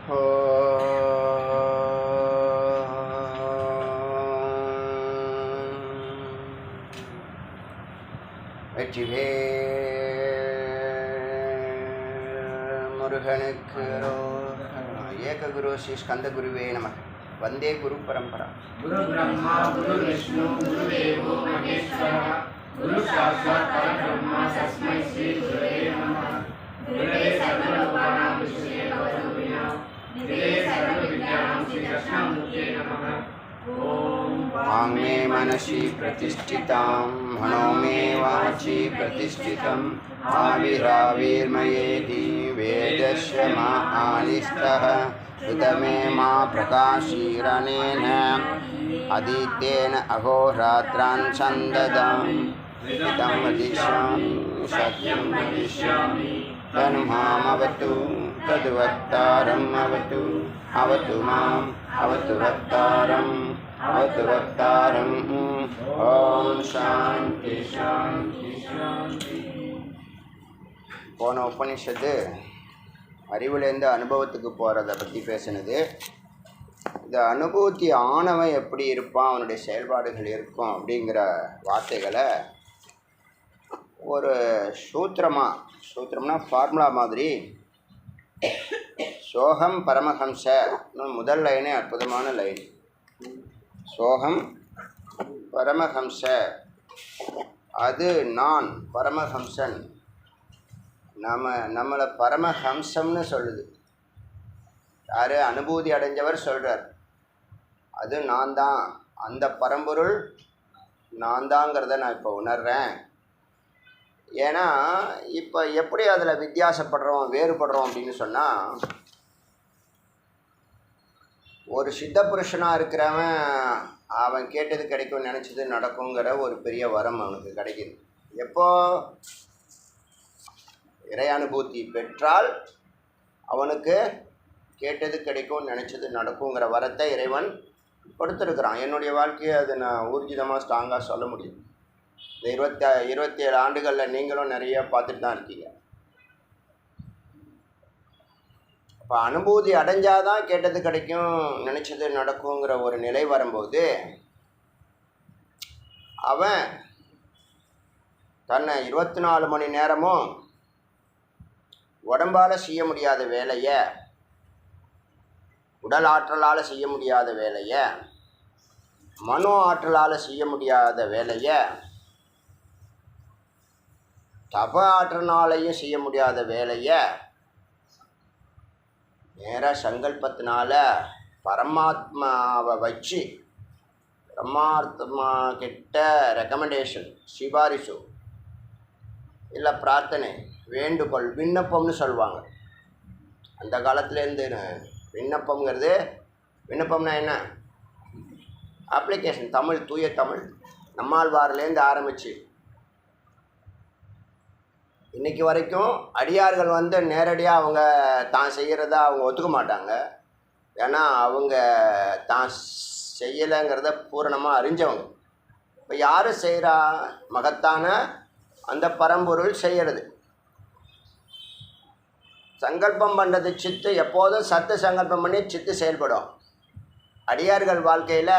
முருகனுக்கு ஏககுரு ஸ்ரீ ஸ்கந்தகுருவே நமः. வந்தே குரு பரம்பரா. குரு பிரம்மா குரு விஷ்ணு குரு தேவோ மகேஸ்வரः குரு சாட்சாத் பரபிரம்ம தஸ்மை ஸ்ரீ குருவே நமः. குருவே சர்வலோகானாம் விஷ்ணுவே பவரூபிணாம் நிதயே சர்வவித்யானாம் ஸ்ரீ தட்சிணாமூர்த்தயே நமः. ஓம் வாங்மே மனசி பிரதிஷ்டிதாं மனோ மே வாசி பிரதிஷ்டிதம் ஆவிராவிர்மயேதி வேதஸ்ய மா ஆனிஷ்டः சுதமே மா பிரகாஷீரணேன அதித்தேன அகோராத்ரான் சந்ததம் இதம் வதிஷ்யாமி சத்யம் வதிஷ்யாமி தன்மாமவது ததுவக்தாரம் அவது அவது மாம் அவது வக்தாரம் அவது வக்தாரம். ஓம் சாந்தி சாந்தி சாந்தி. போன உபனிஷத்து அறிவுலேருந்து அனுபவத்துக்கு போகிறத பற்றி பேசினது. இந்த அனுபூதி ஆனவன் எப்படி இருப்பான், அவனுடைய செயல்பாடுகள் இருக்கும் அப்படிங்கிற வார்த்தைகளை ஒரு சூத்திரம்னா ஃபார்முலா மாதிரி சோகம் பரமஹம்ச முதல் லைனே அற்புதமான லைன். சோகம் பரமஹம்ச, அது நான் பரமஹம்சன். நம்மளை பரமஹம்சம்னு சொல்லுது. யார்? அனுபூதி அடைஞ்சவர் சொல்கிறார். அது நான் தான், அந்த பரம்பொருள் நான் தாங்கிறத நான் இப்போ உணர்கிறேன். ஏன்னா இப்போ எப்படி அதில் வித்தியாசப்படுறோம், வேறுபடுறோம் அப்படின்னு சொன்னால், ஒரு சித்த புருஷனாக இருக்கிறவன் அவன் கேட்டது கிடைக்கும், நினச்சது நடக்குங்கிற ஒரு பெரிய வரம் அவனுக்கு கிடைக்கிது. எப்போ இறை அனுபூதி பெற்றால் அவனுக்கு கேட்டது கிடைக்கும், நினச்சது நடக்குங்கிற வரத்தை இறைவன் கொடுத்துருக்குறான். என்னுடைய வாழ்க்கையை அதை நான் ஊர்ஜிதமாக ஸ்ட்ராங்காக சொல்ல முடியும். இந்த 27 ஆண்டுகளில் நீங்களும் நிறைய பார்த்துட்டு தான் இருக்கீங்க. இப்போ அனுபூதி அடைஞ்சாதான் கேட்டது கிடைக்கும், நினச்சது நடக்குங்கிற ஒரு நிலை வரும்போது அவன் தன்னை 24 மணி நேரமும் உடம்பால் செய்ய முடியாத வேலையை, உடல் ஆற்றலால் செய்ய முடியாத வேலையை, மனோ ஆற்றலால் செய்ய முடியாத வேலையை, தப ஆற்றலாலையும் செய்ய முடியாத வேலையை நேராக சங்கல்பத்தினால பரமாத்மாவை வச்சு, பரமாத்மா கிட்ட ரெக்கமெண்டேஷன், சிபாரிசு இல்லை பிரார்த்தனை, வேண்டுகோள், விண்ணப்பம்னு சொல்லுவாங்க. அந்த காலத்துலேருந்து விண்ணப்பம்ங்கிறது, விண்ணப்பம்னா என்ன? அப்ளிகேஷன். தமிழ், தூய தமிழ், நம்மாழ்வார்லேருந்து ஆரம்பித்து இன்றைக்கி வரைக்கும் அடியார்கள் நேரடியாக அவங்க தான் செய்கிறத அவங்க ஒத்துக்க மாட்டாங்க. ஏன்னா அவங்க தான் செய்யலைங்கிறத பூரணமாக அறிஞ்சவங்க. இப்போ யார் செய்கிறா? மகத்தான அந்த பரம்பொருள் செய்கிறது. சங்கல்பம் பண்ணுறது சித்து. எப்போதும் சத்து சங்கல்பம் பண்ணி சித்து செயல்படும். அடியார்கள் வாழ்க்கையில்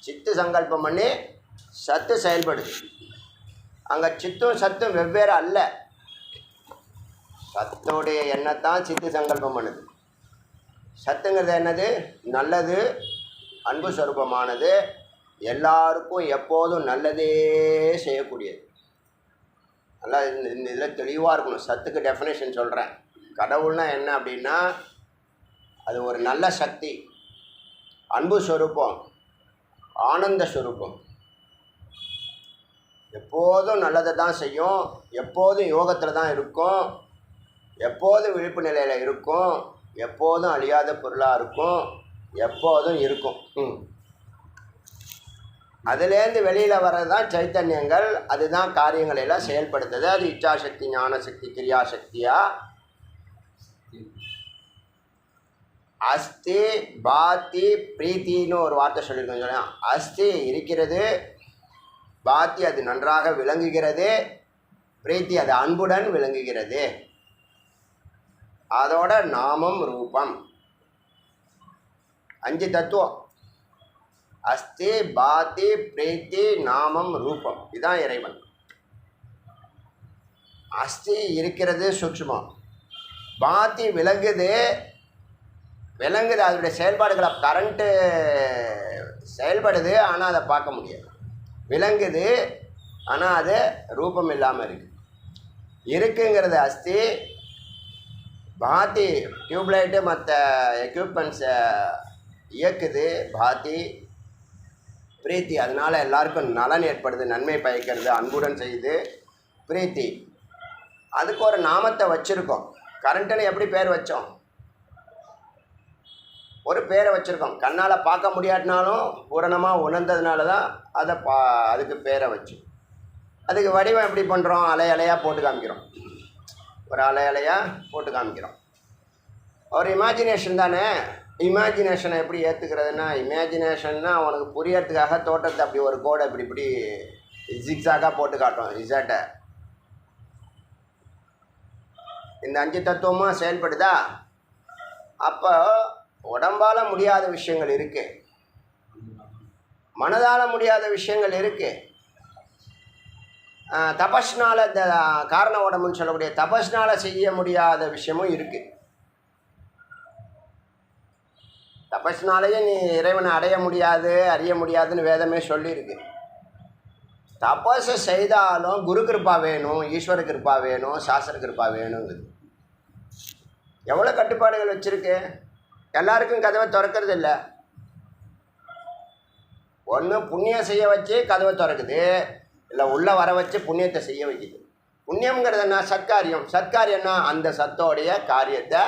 சித்து சங்கல்பம் பண்ணி சத்து செயல்படுது. அங்கே சித்தும் சத்தும் வெவ்வேறு அல்ல. சத்துடைய எண்ணத்தான் சித்து சங்கல்பம் பண்ணுது. சத்துங்கிறது என்னது? நல்லது, அன்பு ஸ்வரூபமானது, எல்லாருக்கும் எப்போதும் நல்லதே செய்யக்கூடியது. நல்லா இந்த இதில் தெளிவாக இருக்கணும். சத்துக்கு டெஃபினேஷன் சொல்கிறேன். கடவுள்னா என்ன அப்படின்னா, அது ஒரு நல்ல சக்தி, அன்பு ஸ்வரூபம், ஆனந்த ஸ்வரூபம். எப்போதும் நல்லதை தான் செய்யும், எப்போதும் யோகத்தில் தான் இருக்கும், எப்போதும் விழிப்பு நிலையில் இருக்கும், எப்போதும் அழியாத பொருளாக இருக்கும், எப்போதும் இருக்கும். அதுலேருந்து வெளியில் வர்றது தான் சைத்தன்யங்கள். அதுதான் காரியங்களை எல்லாம் செயல்படுத்துது. அது இச்சாசக்தி, ஞானசக்தி, கிரியாசக்தியாக அஸ்தி பாத்தி பிரீத்தின்னு ஒரு வார்த்தை சொல்லியிருக்கோம். சொன்னா அஸ்தி இருக்கிறது, பாத்தி அது நன்றாக விளங்குகிறது, பிரீத்தி அது அன்புடன் விளங்குகிறது. அதோட நாமம் ரூபம். 5 தத்துவம். அஸ்தி, பாதி, பிரீத்தி, நாமம், ரூபம். இதுதான் இறைவன். அஸ்தி இருக்கிறது சூக்ஷ்மம். பாதி விளங்குது, அதனுடைய செயல்பாடுகளை கரண்ட்டு செயல்படுது, ஆனால் அதை பார்க்க முடியாது. விளங்குது, ஆனால் அது ரூபம் இல்லாமல் இருக்குங்கிறது அஸ்தி. பாதி டியூப்லைட்டு மற்ற எக்யூப்மெண்ட்ஸை இயக்குது. பாதி பிரீத்தி, அதனால் எல்லாருக்கும் நலன் ஏற்படுது, நன்மை பயக்கிறது, அன்புடன் செய்யுது. பிரீத்தி, அதுக்கு ஒரு நாமத்தை வச்சுருக்கோம். கரண்ட்டுன்னு எப்படி பேர் வச்சோம்? ஒரு பேரை வச்சுருக்கோம். கண்ணால் பார்க்க முடியாட்டினாலும் பூரணமாக உணர்ந்ததுனால தான் அதை அதுக்கு பேரை வச்சு. அதுக்கு வடிவம் எப்படி பண்ணுறோம்? அலையாக போட்டு காமிக்கிறோம். ஒரு அலையாக போட்டு காமிக்கிறோம். ஒரு இமேஜினேஷன் தானே. இமேஜினேஷனை எப்படி ஏற்றுக்கிறதுனா, இமேஜினேஷன்னா அவனுக்கு புரியறதுக்காக தோட்டத்தை அப்படி ஒரு கோடை இப்படி ஜிக்ஸாக்காக போட்டு காட்டும். இசாட்டை இந்த 5 தத்துவமாக செயல்படுதா? அப்போ உடம்பால் முடியாத விஷயங்கள் இருக்குது, மனதால் முடியாத விஷயங்கள் இருக்குது. தபஸ்னால், இந்த காரண உடம்புன்னு சொல்லக்கூடிய தபஸ்னால் செய்ய முடியாத விஷயமும் இருக்குது. தபஸ்னாலேயே நீ இறைவனை அடைய முடியாது, அறிய முடியாதுன்னு வேதமே சொல்லியிருக்கு. தபஸை செய்தாலும் குரு கிருப்பா வேணும், ஈஸ்வர கிருப்பா வேணும், சாஸ்திர கிருப்பா வேணுங்குது. எவ்வளோ கட்டுப்பாடுகள் வச்சுருக்கு. எல்லாருக்கும் கதவை திறக்கிறது இல்லை. ஒன்று புண்ணியம் செய்ய வச்சு கதவை திறக்குது, இல்லை உள்ளே வர வச்சு புண்ணியத்தை செய்ய வைக்குது. புண்ணியங்கிறது என்ன? சத்காரியம். சத்காரியம்னா அந்த சத்தோடைய காரியத்தை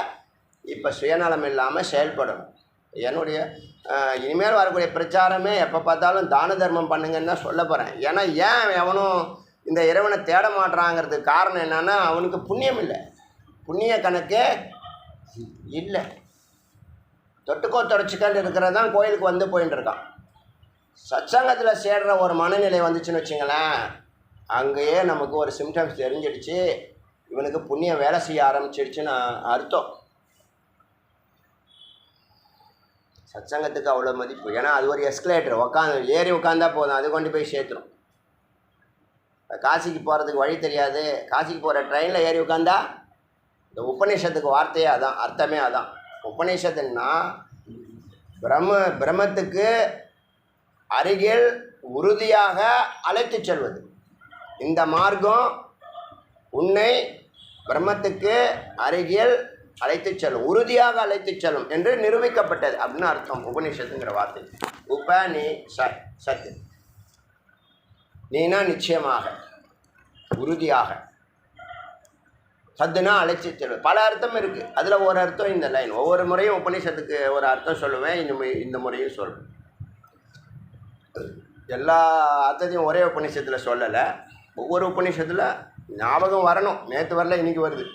இப்போ சுயநலம் இல்லாமல் செயல்படணும். என்னுடைய இனிமேல் வரக்கூடிய பிரச்சாரமே எப்போ பார்த்தாலும் தான தர்மம் பண்ணுங்கன்னு தான் சொல்ல போகிறேன். ஏன்னா ஏன் எவனும் இந்த இறைவனை தேட மாட்டாங்கிறதுக்கு காரணம் என்னென்னா, அவனுக்கு புண்ணியம் இல்லை, புண்ணிய கணக்கே இல்லை. தொட்டுக்கோ தொடச்சிக்கல் இருக்கிறது தான் கோயிலுக்கு வந்து போயின்னு இருக்கான். சத்சங்கத்தில் சேர்ற ஒரு மனநிலை வந்துச்சுன்னு வச்சுங்களேன், அங்கேயே நமக்கு ஒரு சிம்டம்ஸ் தெரிஞ்சிடுச்சு, இவனுக்கு புண்ணியம் வேலை செய்ய ஆரம்பிச்சிடுச்சுன்னு அர்த்தம். சத்சங்கத்துக்கு அவ்வளோ மதிப்பு. ஏன்னா அது ஒரு எஸ்கலேட்டர், ஏறி உட்காந்தா போதும், அது கொண்டு போய் சேர்த்துரும். காசிக்கு போகிறதுக்கு வழி தெரியாது, காசிக்கு போகிற ட்ரெயினில் ஏறி உட்காந்தா, இந்த உபநிஷத்துக்கு வார்த்தையே அதான், அர்த்தமே அதான். உபநிஷத்துன்னா பிரம்மத்துக்கு அருகில் உறுதியாக அழைத்து செல்வது. இந்த மார்க்கம் உன்னை பிரம்மத்துக்கு அருகில் அழைத்து செல்லும், உறுதியாக அழைத்து செல்லும் என்று நிரூபிக்கப்பட்டது அப்படின்னு அர்த்தம் உபநிஷத்துங்கிற வார்த்தை. உபநி சத், நீனா நிச்சயமாக, உறுதியாக, சத்துனா அழைச்சி செல்வது. பல அர்த்தம் இருக்குது, அதில் ஒரு அர்த்தம் இந்த லைன். ஒவ்வொரு முறையும் உபநிஷத்துக்கு ஒரு அர்த்தம் சொல்லுவேன், இந்த முறையும் சொல்லுவேன். எல்லா அர்த்தத்தையும் ஒரே உபநிஷத்தில் சொல்லலை, ஒவ்வொரு உபநிஷத்தில் ஞாபகம் வரணும். நேற்று வரல, இன்றைக்கி வருது.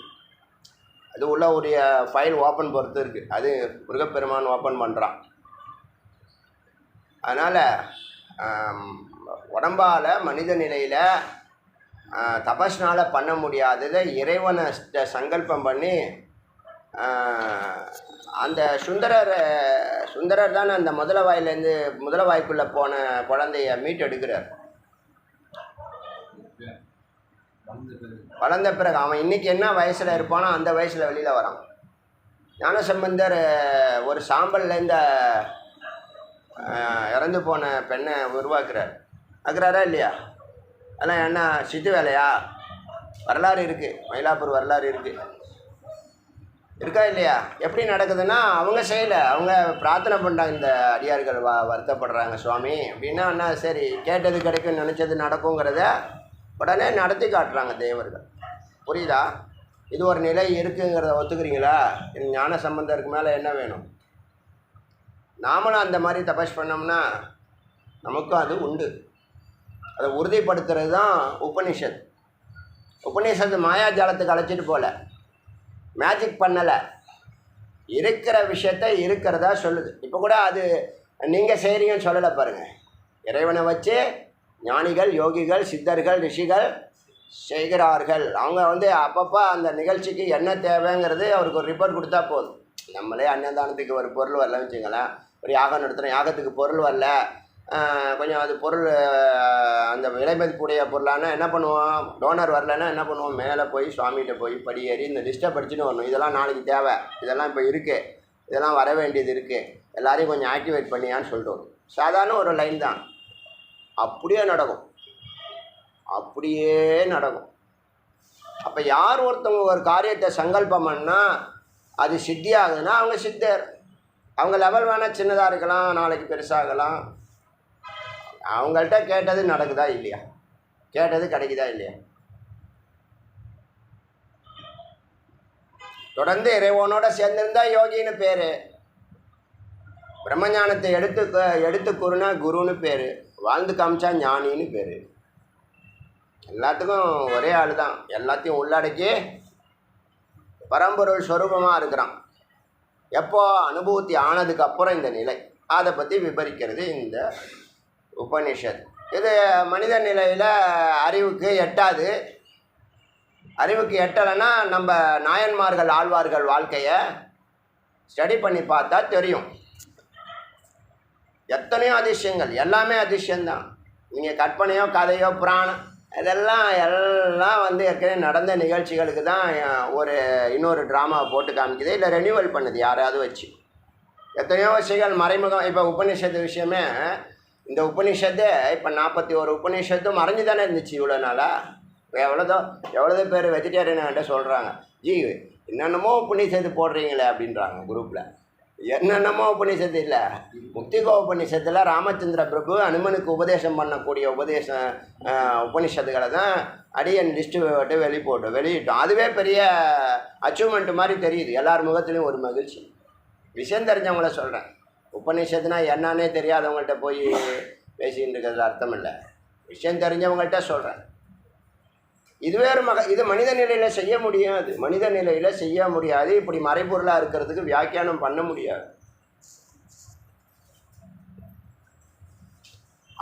அது உள்ள ஒரு ஃபைல் ஓப்பன் பொறுத்து இருக்குது, அது முருகப்பெருமான் ஓப்பன் பண்ணுறான். அதனால் உடம்பால் மனித நிலையில் தபஸ்னால் பண்ண முடியாததை இறைவனை சங்கல்பம் பண்ணி அந்த சுந்தரர் தானே அந்த முதல வாய்க்குள்ளே போன குழந்தைய மீட்டெடுக்கிறார். வளர்ந்த பிறகு அவன் இன்றைக்கி என்ன வயசில் இருப்பானோ அந்த வயசில் வெளியில் வரான். ஞானசம்பந்தர் ஒரு சாம்பல்லேருந்து இறந்து போன பெண்ணை உருவாக்குறாரா இல்லையா? அதெல்லாம் என்ன சித்து வேலையா? வரலாறு இருக்குது, மயிலாப்பூர் வரலாறு இருக்குது, இருக்கா இல்லையா? எப்படி நடக்குதுன்னா, அவங்க செய்யலை, அவங்க பிரார்த்தனை பண்ணுறாங்க. இந்த அடியார்கள் வருத்தப்படுறாங்க சுவாமி அப்படின்னா, என்ன சரி கேட்டது கிடைக்கும், நினச்சது நடக்குங்கிறத உடனே நடத்தி காட்டுறாங்க தேவர்கள். புரியுதா? இது ஒரு நிலை இருக்குங்கிறத ஒத்துக்கிறீங்களா? ஞான சம்பந்தருக்கு மேலே என்ன வேணும்? நாமளும் அந்த மாதிரி தபஸ் பண்ணோம்னா நமக்கும் அது உண்டு. அதை உறுதிப்படுத்துறது தான் உபனிஷத். உபநிஷத்து மாயாஜாலத்துக்கு அழைச்சிட்டு போகல, மேஜிக் பண்ணலை, இருக்கிற விஷயத்த இருக்கிறதா சொல்லுது. இப்போ கூட அது நீங்கள் செய்கிறீங்கன்னு சொல்லலை பாருங்கள். இறைவனை வச்சு ஞானிகள், யோகிகள், சித்தர்கள், ரிஷிகள் செய்கிறார்கள். அவங்க அப்பப்போ அந்த நிகழ்ச்சிக்கு என்ன தேவைங்கிறது அவருக்கு ஒரு ரிப்போர்ட் கொடுத்தா போதும். நம்மளே அன்னதானத்துக்கு ஒரு பொருள் வரலன்னு வச்சுங்களேன், ஒரு யாகம் நடத்துகிறோம், யாகத்துக்கு பொருள் வரல, கொஞ்சம் அது பொருள் அந்த விலை மதிப்புடைய பொருளானா என்ன பண்ணுவோம், டோனர் வரலன்னா என்ன பண்ணுவோம், மேலே போய் சுவாமிகிட்ட போய் படியேறி இந்த லிஸ்ட்டை படிச்சுட்டு வரணும். இதெல்லாம் நாளைக்கு தேவை, இதெல்லாம் இப்போ இருக்குது, இதெல்லாம் வர வேண்டியது இருக்குது, எல்லாரையும் கொஞ்சம் ஆக்டிவேட் பண்ணியான்னு சொல்லிட்டு வரும். சாதாரண ஒரு லைன் தான், அப்படியே நடக்கும், அப்படியே நடக்கும். அப்போ யார் ஒருத்தவங்க ஒரு காரியத்தை சங்கல்பம் பண்ணால் அது சித்தி ஆகுதுன்னா அவங்க சித்தர். அவங்க லெவல் வேணால் சின்னதாக இருக்கலாம், நாளைக்கு பெருசாகலாம். அவங்கள்ட்ட கேட்டது நடக்குதா இல்லையா, கேட்டது கிடைக்குதா இல்லையா. தொடர்ந்து இறைவனோட சேர்ந்திருந்தா யோகின்னு பேர், பிரம்மஞானத்தை எடுத்து கூறுனா குருன்னு பேர், வாழ்ந்து காமிச்சா ஞானின்னு பேர். எல்லாத்துக்கும் ஒரே ஆள் தான், எல்லாத்தையும் உள்ளடக்கி பரம்பொருள் ஸ்வரூபமாக இருக்கிறான். எப்போ அனுபூதி ஆனதுக்கு அப்புறம் இந்த நிலை, அதை பற்றி விபரிக்கிறது இந்த உபனிஷத். இது மனித நிலையில் அறிவுக்கு எட்டாது. அறிவுக்கு எட்டலைன்னா நம்ம நாயன்மார்கள் ஆழ்வார்கள் வாழ்க்கையை ஸ்டடி பண்ணி பார்த்தா தெரியும். எத்தனையோ அதிசயங்கள், எல்லாமே அதிசயம்தான். நீங்கள் கற்பனையோ கதையோ புராணம் இதெல்லாம் வந்து ஏற்கனவே நடந்த நிகழ்ச்சிகளுக்கு தான் இன்னொரு ட்ராமாவை போட்டு காமிக்குது, இல்லை ரெனியூவல் பண்ணுது யாராவது வச்சு. எத்தனையோ விஷயங்கள் மறைமுகம். இப்போ உபநிஷத்து விஷயமே, இந்த உபநிஷத்து இப்போ 41 உபநிஷத்தும் மறைஞ்சு தானே இருந்துச்சு இவ்வளோ நாளாக. எவ்வளோ பேர் வெஜிடேரியன்கிட்ட சொல்கிறாங்க, ஜி என்னென்னமோ உபநிஷத்து போடுறீங்களே அப்படின்றாங்க குரூப்பில். என்னென்னமோ உபநிஷத்து இல்லை, முக்திகோ உபநிஷத்தில் ராமச்சந்திர பிரபு அனுமனுக்கு உபதேசம் பண்ணக்கூடிய உபநிஷத்துக்களை தான் அடியன் லிஸ்ட்டு வெளியிட்டோம். அதுவே பெரிய அச்சீவ்மெண்ட் மாதிரி தெரியுது. எல்லார் முகத்துலேயும் ஒரு மகிழ்ச்சி. விஷயம் தெரிஞ்சவங்கள சொல்கிறேன். உபநிஷத்துனா என்னன்னே தெரியாதவங்கள்ட்ட போய் பேசிகிட்டு இருக்கிறதுல அர்த்தம் இல்லை. விஷயம் தெரிஞ்சவங்கள்ட்ட சொல்கிறேன். இதுவே இது மனித நிலையில் செய்ய முடியாது, மனித நிலையில் செய்ய முடியாது. இப்படி மறைபொருளாக இருக்கிறதுக்கு வியாக்கியானம் பண்ண முடியாது.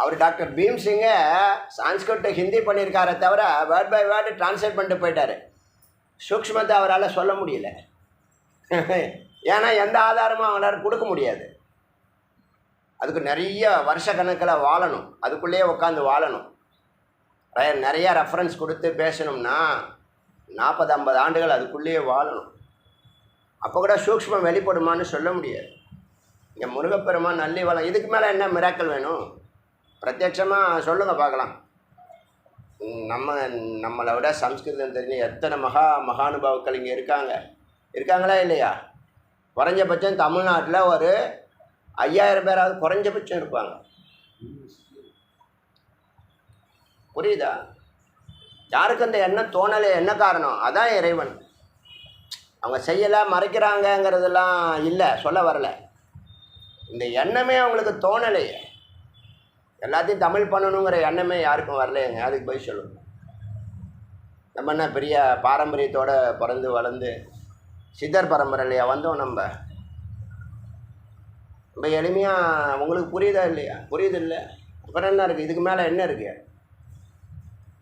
அவர் டாக்டர் பீம்சிங்கை சான்ஸ்கிரிட் ஹிந்தி பண்ணியிருக்காரே தவிர வேர்ட் பை வேர்டு டிரான்ஸ்லேட் பண்ணிட்டு போயிட்டார். சூக்ஷ்மத்தை அவரால் சொல்ல முடியல. ஏன்னா எந்த ஆதாரமும் அவங்களால கொடுக்க முடியாது. அதுக்கு நிறைய வருஷ கணக்கில் வாழணும், அதுக்குள்ளேயே உட்காந்து வாழணும். நிறைய ரெஃபரன்ஸ் கொடுத்து பேசணும்னா 40-50 ஆண்டுகள் அதுக்குள்ளேயே வாழணும். அப்போ கூட சூக்ஷ்மம் வெளிப்படுமான்னு சொல்ல முடியாது. இங்கே முருகப்பெருமான் நல்லி வளம், இதுக்கு மேலே என்ன மிராக்கள் வேணும்? பிரத்யட்சமாக சொல்லுங்கள் பார்க்கலாம். நம்மளை விட சம்ஸ்கிருதம் தெரிஞ்ச எத்தனை மகானுபாவுக்கள் இங்கே இருக்காங்களா இல்லையா? குறைஞ்சபட்சம் தமிழ்நாட்டில் ஒரு 5000 பேராவது குறைஞ்சபட்சம் இருப்பாங்க. புரியுதா? யாருக்கு அந்த எண்ணம் தோணலை, என்ன காரணம்? அதான் இறைவன். அவங்க செய்யலை, மறைக்கிறாங்கங்கிறதெல்லாம் இல்லை, சொல்ல வரலை. இந்த எண்ணமே அவங்களுக்கு தோணலையே. எல்லாத்தையும் தமிழ் பண்ணணுங்கிற எண்ணமே யாருக்கும் வரலையேங்க. அதுக்கு போய் சொல்லணும். நம்ம என்ன பெரிய பாரம்பரியத்தோடு பிறந்து வளர்ந்து சித்தர் பரம்பரையிலையா வந்தோம்? நம்ம எளிமையாக உங்களுக்கு புரியுதா இல்லையா? புரியுது இல்லை, அப்புறம் என்ன இருக்குது? இதுக்கு மேலே என்ன இருக்குது?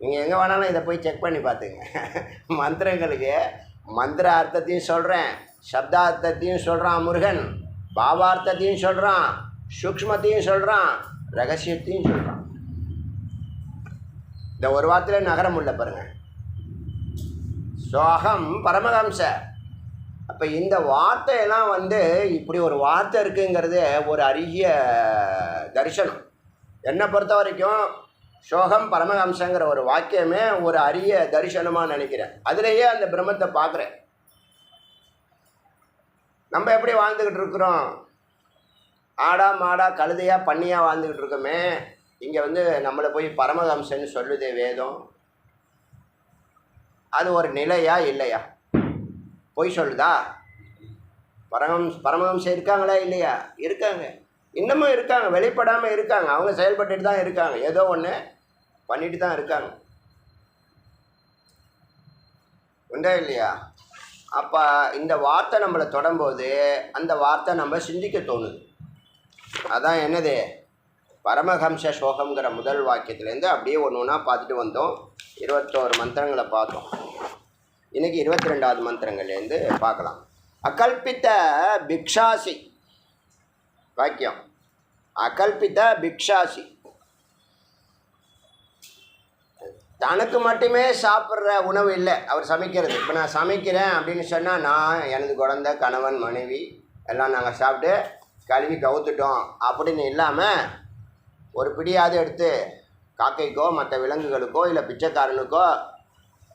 நீங்கள் எங்கே வேணாலும் இதை போய் செக் பண்ணி பார்த்துங்க. மந்திரங்களுக்கு மந்திர அர்த்தத்தையும் சொல்கிறேன், சப்தார்த்தத்தையும் சொல்கிறான் முருகன், பாவார்த்தத்தையும் சொல்கிறான், சூக்ஷ்மத்தையும் சொல்கிறான், ரகசியத்தையும் சொல்கிறான். இந்த ஒரு வார்த்தையில் நகரம் உள்ள பாருங்கள். சோகம் பரமஹம்ச. அப்போ இந்த வார்த்தையெல்லாம் இப்படி ஒரு வார்த்தை இருக்குங்கிறது ஒரு அரிய தரிசனம். என்னை பொறுத்த வரைக்கும் சோகம் பரமஹம்சங்கிற ஒரு வாக்கியமே ஒரு அரிய தரிசனமாக நினைக்கிறேன். அதிலேயே அந்த பிரம்மத்தை பார்க்குறேன். நம்ம எப்படி வாழ்ந்துக்கிட்டு இருக்கிறோம்? ஆடா மாடா கழுதையாக பண்ணியாக வாழ்ந்துக்கிட்டு இருக்கோமே. இங்கே நம்மளை போய் பரமஹம்சன்னு சொல்லுதே வேதம். அது ஒரு நிலையா இல்லையா? பொய் சொல்லுதா? பரமஹம்சம் இருக்காங்களா இல்லையா? இருக்காங்க, இன்னமும் இருக்காங்க, வெளிப்படாமல் இருக்காங்க. அவங்க செயல்பட்டுட்டு தான் இருக்காங்க, ஏதோ ஒன்று பண்ணிட்டு தான் இருக்காங்க. உண்டா இல்லையா? அப்போ இந்த வார்த்தை நம்மளை தொடரும்போது அந்த வார்த்தை நம்ம சிந்திக்க தோணுது. அதான் என்னது, பரமஹம்ச சோகம்ங்கிற முதல் வாக்கியத்துலேருந்து அப்படியே ஒன்று ஒன்றா பார்த்துட்டு வந்தோம். 21 மந்திரங்களை பார்த்தோம். இன்றைக்கி 22வது மந்திரங்கள்லேருந்து பார்க்கலாம். அகல்பித்த பிக்ஷாசி. வாக்கியம். அகல்பித பிக்ஷாசி, தனக்கு மட்டுமே சாப்பிட்ற உணவு இல்லை அவர் சமைக்கிறது. இப்போ நான் சமைக்கிறேன் அப்படின்னு சொன்னால் நான், எனது குழந்தை, கணவன், மனைவி எல்லாம் நாங்கள் சாப்பிட்டு கழுவி கவுத்துட்டோம் அப்படின்னு இல்லாமல் ஒரு பிடியாவது எடுத்து காக்கைக்கோ மற்ற விலங்குகளுக்கோ இல்லை பிச்சைக்காரனுக்கோ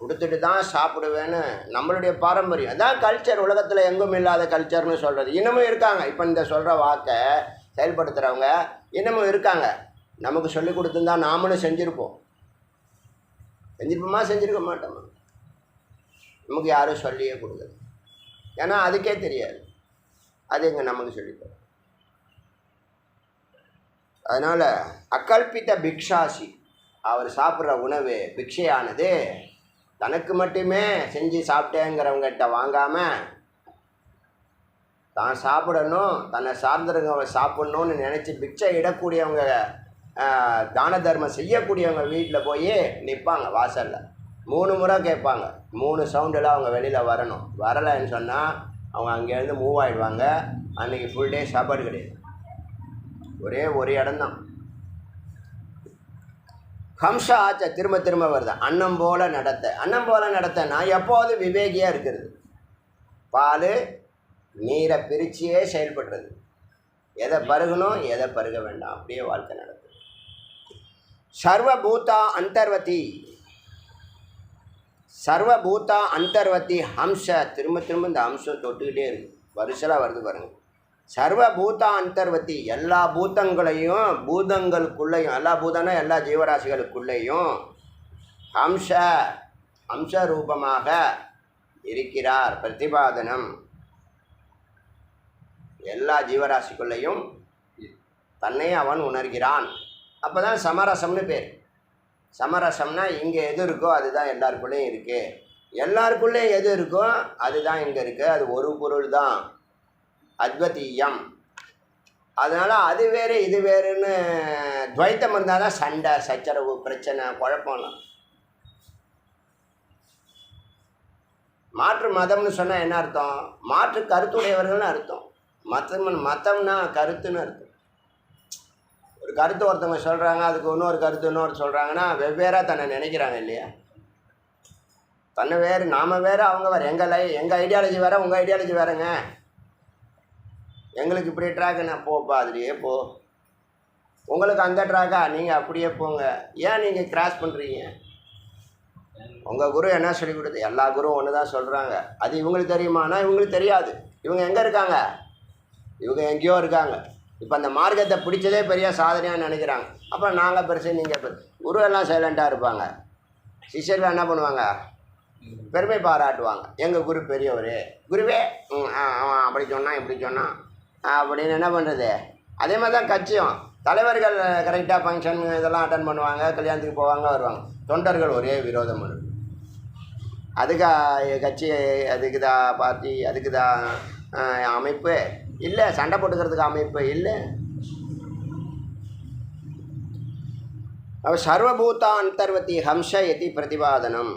கொடுத்துட்டு தான் சாப்பிடுவேன்னு நம்மளுடைய பாரம்பரியம். அதான் கல்ச்சர். உலகத்தில் எங்கும் இல்லாத கல்ச்சர்னு சொல்கிறது. இன்னமும் இருக்காங்க. இப்போ இந்த சொல்கிற வாக்கை செயல்படுத்துகிறவங்க இன்னமும் இருக்காங்க. நமக்கு சொல்லி கொடுத்துருந்தா நாமளும் செஞ்சுருப்போமா? செஞ்சுருக்க மாட்டோமா? நமக்கு யாரும் சொல்லியே கொடுக்குது. ஏன்னா அதுக்கே தெரியாது. அது எங்கே நமக்கு சொல்லித்தரும். அதனால் அகல்பித பிக்ஷாசி, அவர் சாப்பிட்ற உணவு பிக்ஷையானது தனக்கு மட்டுமே செஞ்சு சாப்பிட்டேங்கிறவங்ககிட்ட வாங்காமல் தான் சாப்பிடணும், தன்னை சார்ந்தவங்க சாப்பிட்ணுன்னு நினச்சி பிக்ஷை இடக்கூடியவங்க, தான தர்மம் செய்யக்கூடியவங்க வீட்டில் போய் நிற்பாங்க வாசலில். 3 முறை கேட்பாங்க. 3 சவுண்டில் அவங்க வெளியில் வரணும். வரலைன்னு சொன்னால் அவங்க அங்கேருந்து மூவ் ஆகிடுவாங்க. அன்றைக்கி ஃபுல் டே சாப்பாடு கிடையாது. ஒரே ஒரு இடம்தான். ஹம்சா ஆச்ச திரும்ப திரும்ப வருது. அன்னம் போல நடத்த. அன்னம் போல நடத்தனா எப்போது விவேகியாக இருக்கிறது. பால் நீரை பிரிச்சியே செயல்படுறது. எதை பருகணும் எதை பருக வேண்டாம், அப்படியே வாழ்க்கை நடக்குது. சர்வபூதா அந்தர்வதி, சர்வபூதா அந்தர்வதி ஹம்ச. திரும்ப திரும்ப இந்த ஹம்சம் தொட்டுக்கிட்டே இருக்கு. வருஷலாக வருது பாருங்கள். சர்வபூதா அந்தர்வதி, எல்லா பூதங்களையும், பூதங்களுக்குள்ளேயும், எல்லா பூதம்னா எல்லா ஜீவராசிகளுக்குள்ளேயும் ஹம்ச, ஹம்ச ரூபமாக இருக்கிறார். பிரதிபாதனம், எல்லா ஜீவராசிக்குள்ளேயும் தன்னை அவன் உணர்கிறான். அப்போ தான் சமரசம்னு பேர். சமரசம்னா இங்கே எது இருக்கோ அதுதான் எல்லாருக்குள்ளேயும் இருக்குது. எல்லாருக்குள்ளேயும் எது இருக்கோ அதுதான் இங்கே இருக்குது. அது ஒரு பொருள் தான், அத்வதீயம். அதனால் அது வேறு இது வேறுன்னு துவைத்தம் இருந்தால் தான் சண்டை, சச்சரவு, பிரச்சனை, குழப்பம்லாம். மாற்று மதம்னு சொன்னால் என்ன அர்த்தம்? மாற்று கருத்துடையவர்கள்னு அர்த்தம். மதம்னா கருத்துன்னு அர்த்தம். ஒரு கருத்து ஒருத்தவங்க சொல்கிறாங்க, அதுக்கு இன்னொரு கருத்து இன்னொரு சொல்கிறாங்கன்னா வெவ்வேறாக தன்னை நினைக்கிறாங்க இல்லையா? தன்னை வேறு, நாம் வேறு, அவங்க வேறு. எங்கள் ஐடியாலஜி வேறு, உங்கள் ஐடியாலஜி வேறுங்க. எங்களுக்கு இப்படி ட்ராக்கு, நான் போப்பா அதுலேயே போ. உங்களுக்கு அந்த ட்ராக்கா, நீங்கள் அப்படியே போங்க. ஏன் நீங்கள் கிராஸ் பண்ணுறீங்க? உங்கள் குரு என்ன சொல்லி கொடுத்து? எல்லா குருவும் ஒன்று தான் சொல்கிறாங்க. அது இவங்களுக்கு தெரியுமானா இவங்களுக்கு தெரியாது. இவங்க எங்கே இருக்காங்க? இவங்க எங்கேயோ இருக்காங்க. இப்போ அந்த மார்க்கத்தை பிடிச்சதே பெரிய சாதனையாக நினைக்கிறாங்க. அப்புறம் நாங்கள் பெருசு, நீங்கள் பெருசு. குரு எல்லாம் சைலண்ட்டாக இருப்பாங்க. சிஷ்யர்கள் என்ன பண்ணுவாங்க? பெருமை பாராட்டுவாங்க. எங்கள் குரு பெரியவர், குருவே அவன் அப்படி சொன்னான் இப்படி சொன்னான் அப்படின்னு என்ன பண்ணுறது? அதே மாதிரி தான் கட்சியும். தலைவர்கள் கரெக்டாக ஃபங்க்ஷன் இதெல்லாம் அட்டன் பண்ணுவாங்க, கல்யாணத்துக்கு போவாங்க, வருவாங்க. தொண்டர்கள் ஒரே விரோதம் பண்ணுது. அதுக்கு கட்சி, அதுக்கு தான் பார்ட்டி, அதுக்கு தான் அமைப்பு இல்லை, சண்டை போட்டுக்கிறதுக்கு அமைப்பு இல்லை. சர்வபூதா அந்தர்வதி ஹம்ச எதி பிரதிபாதனம்.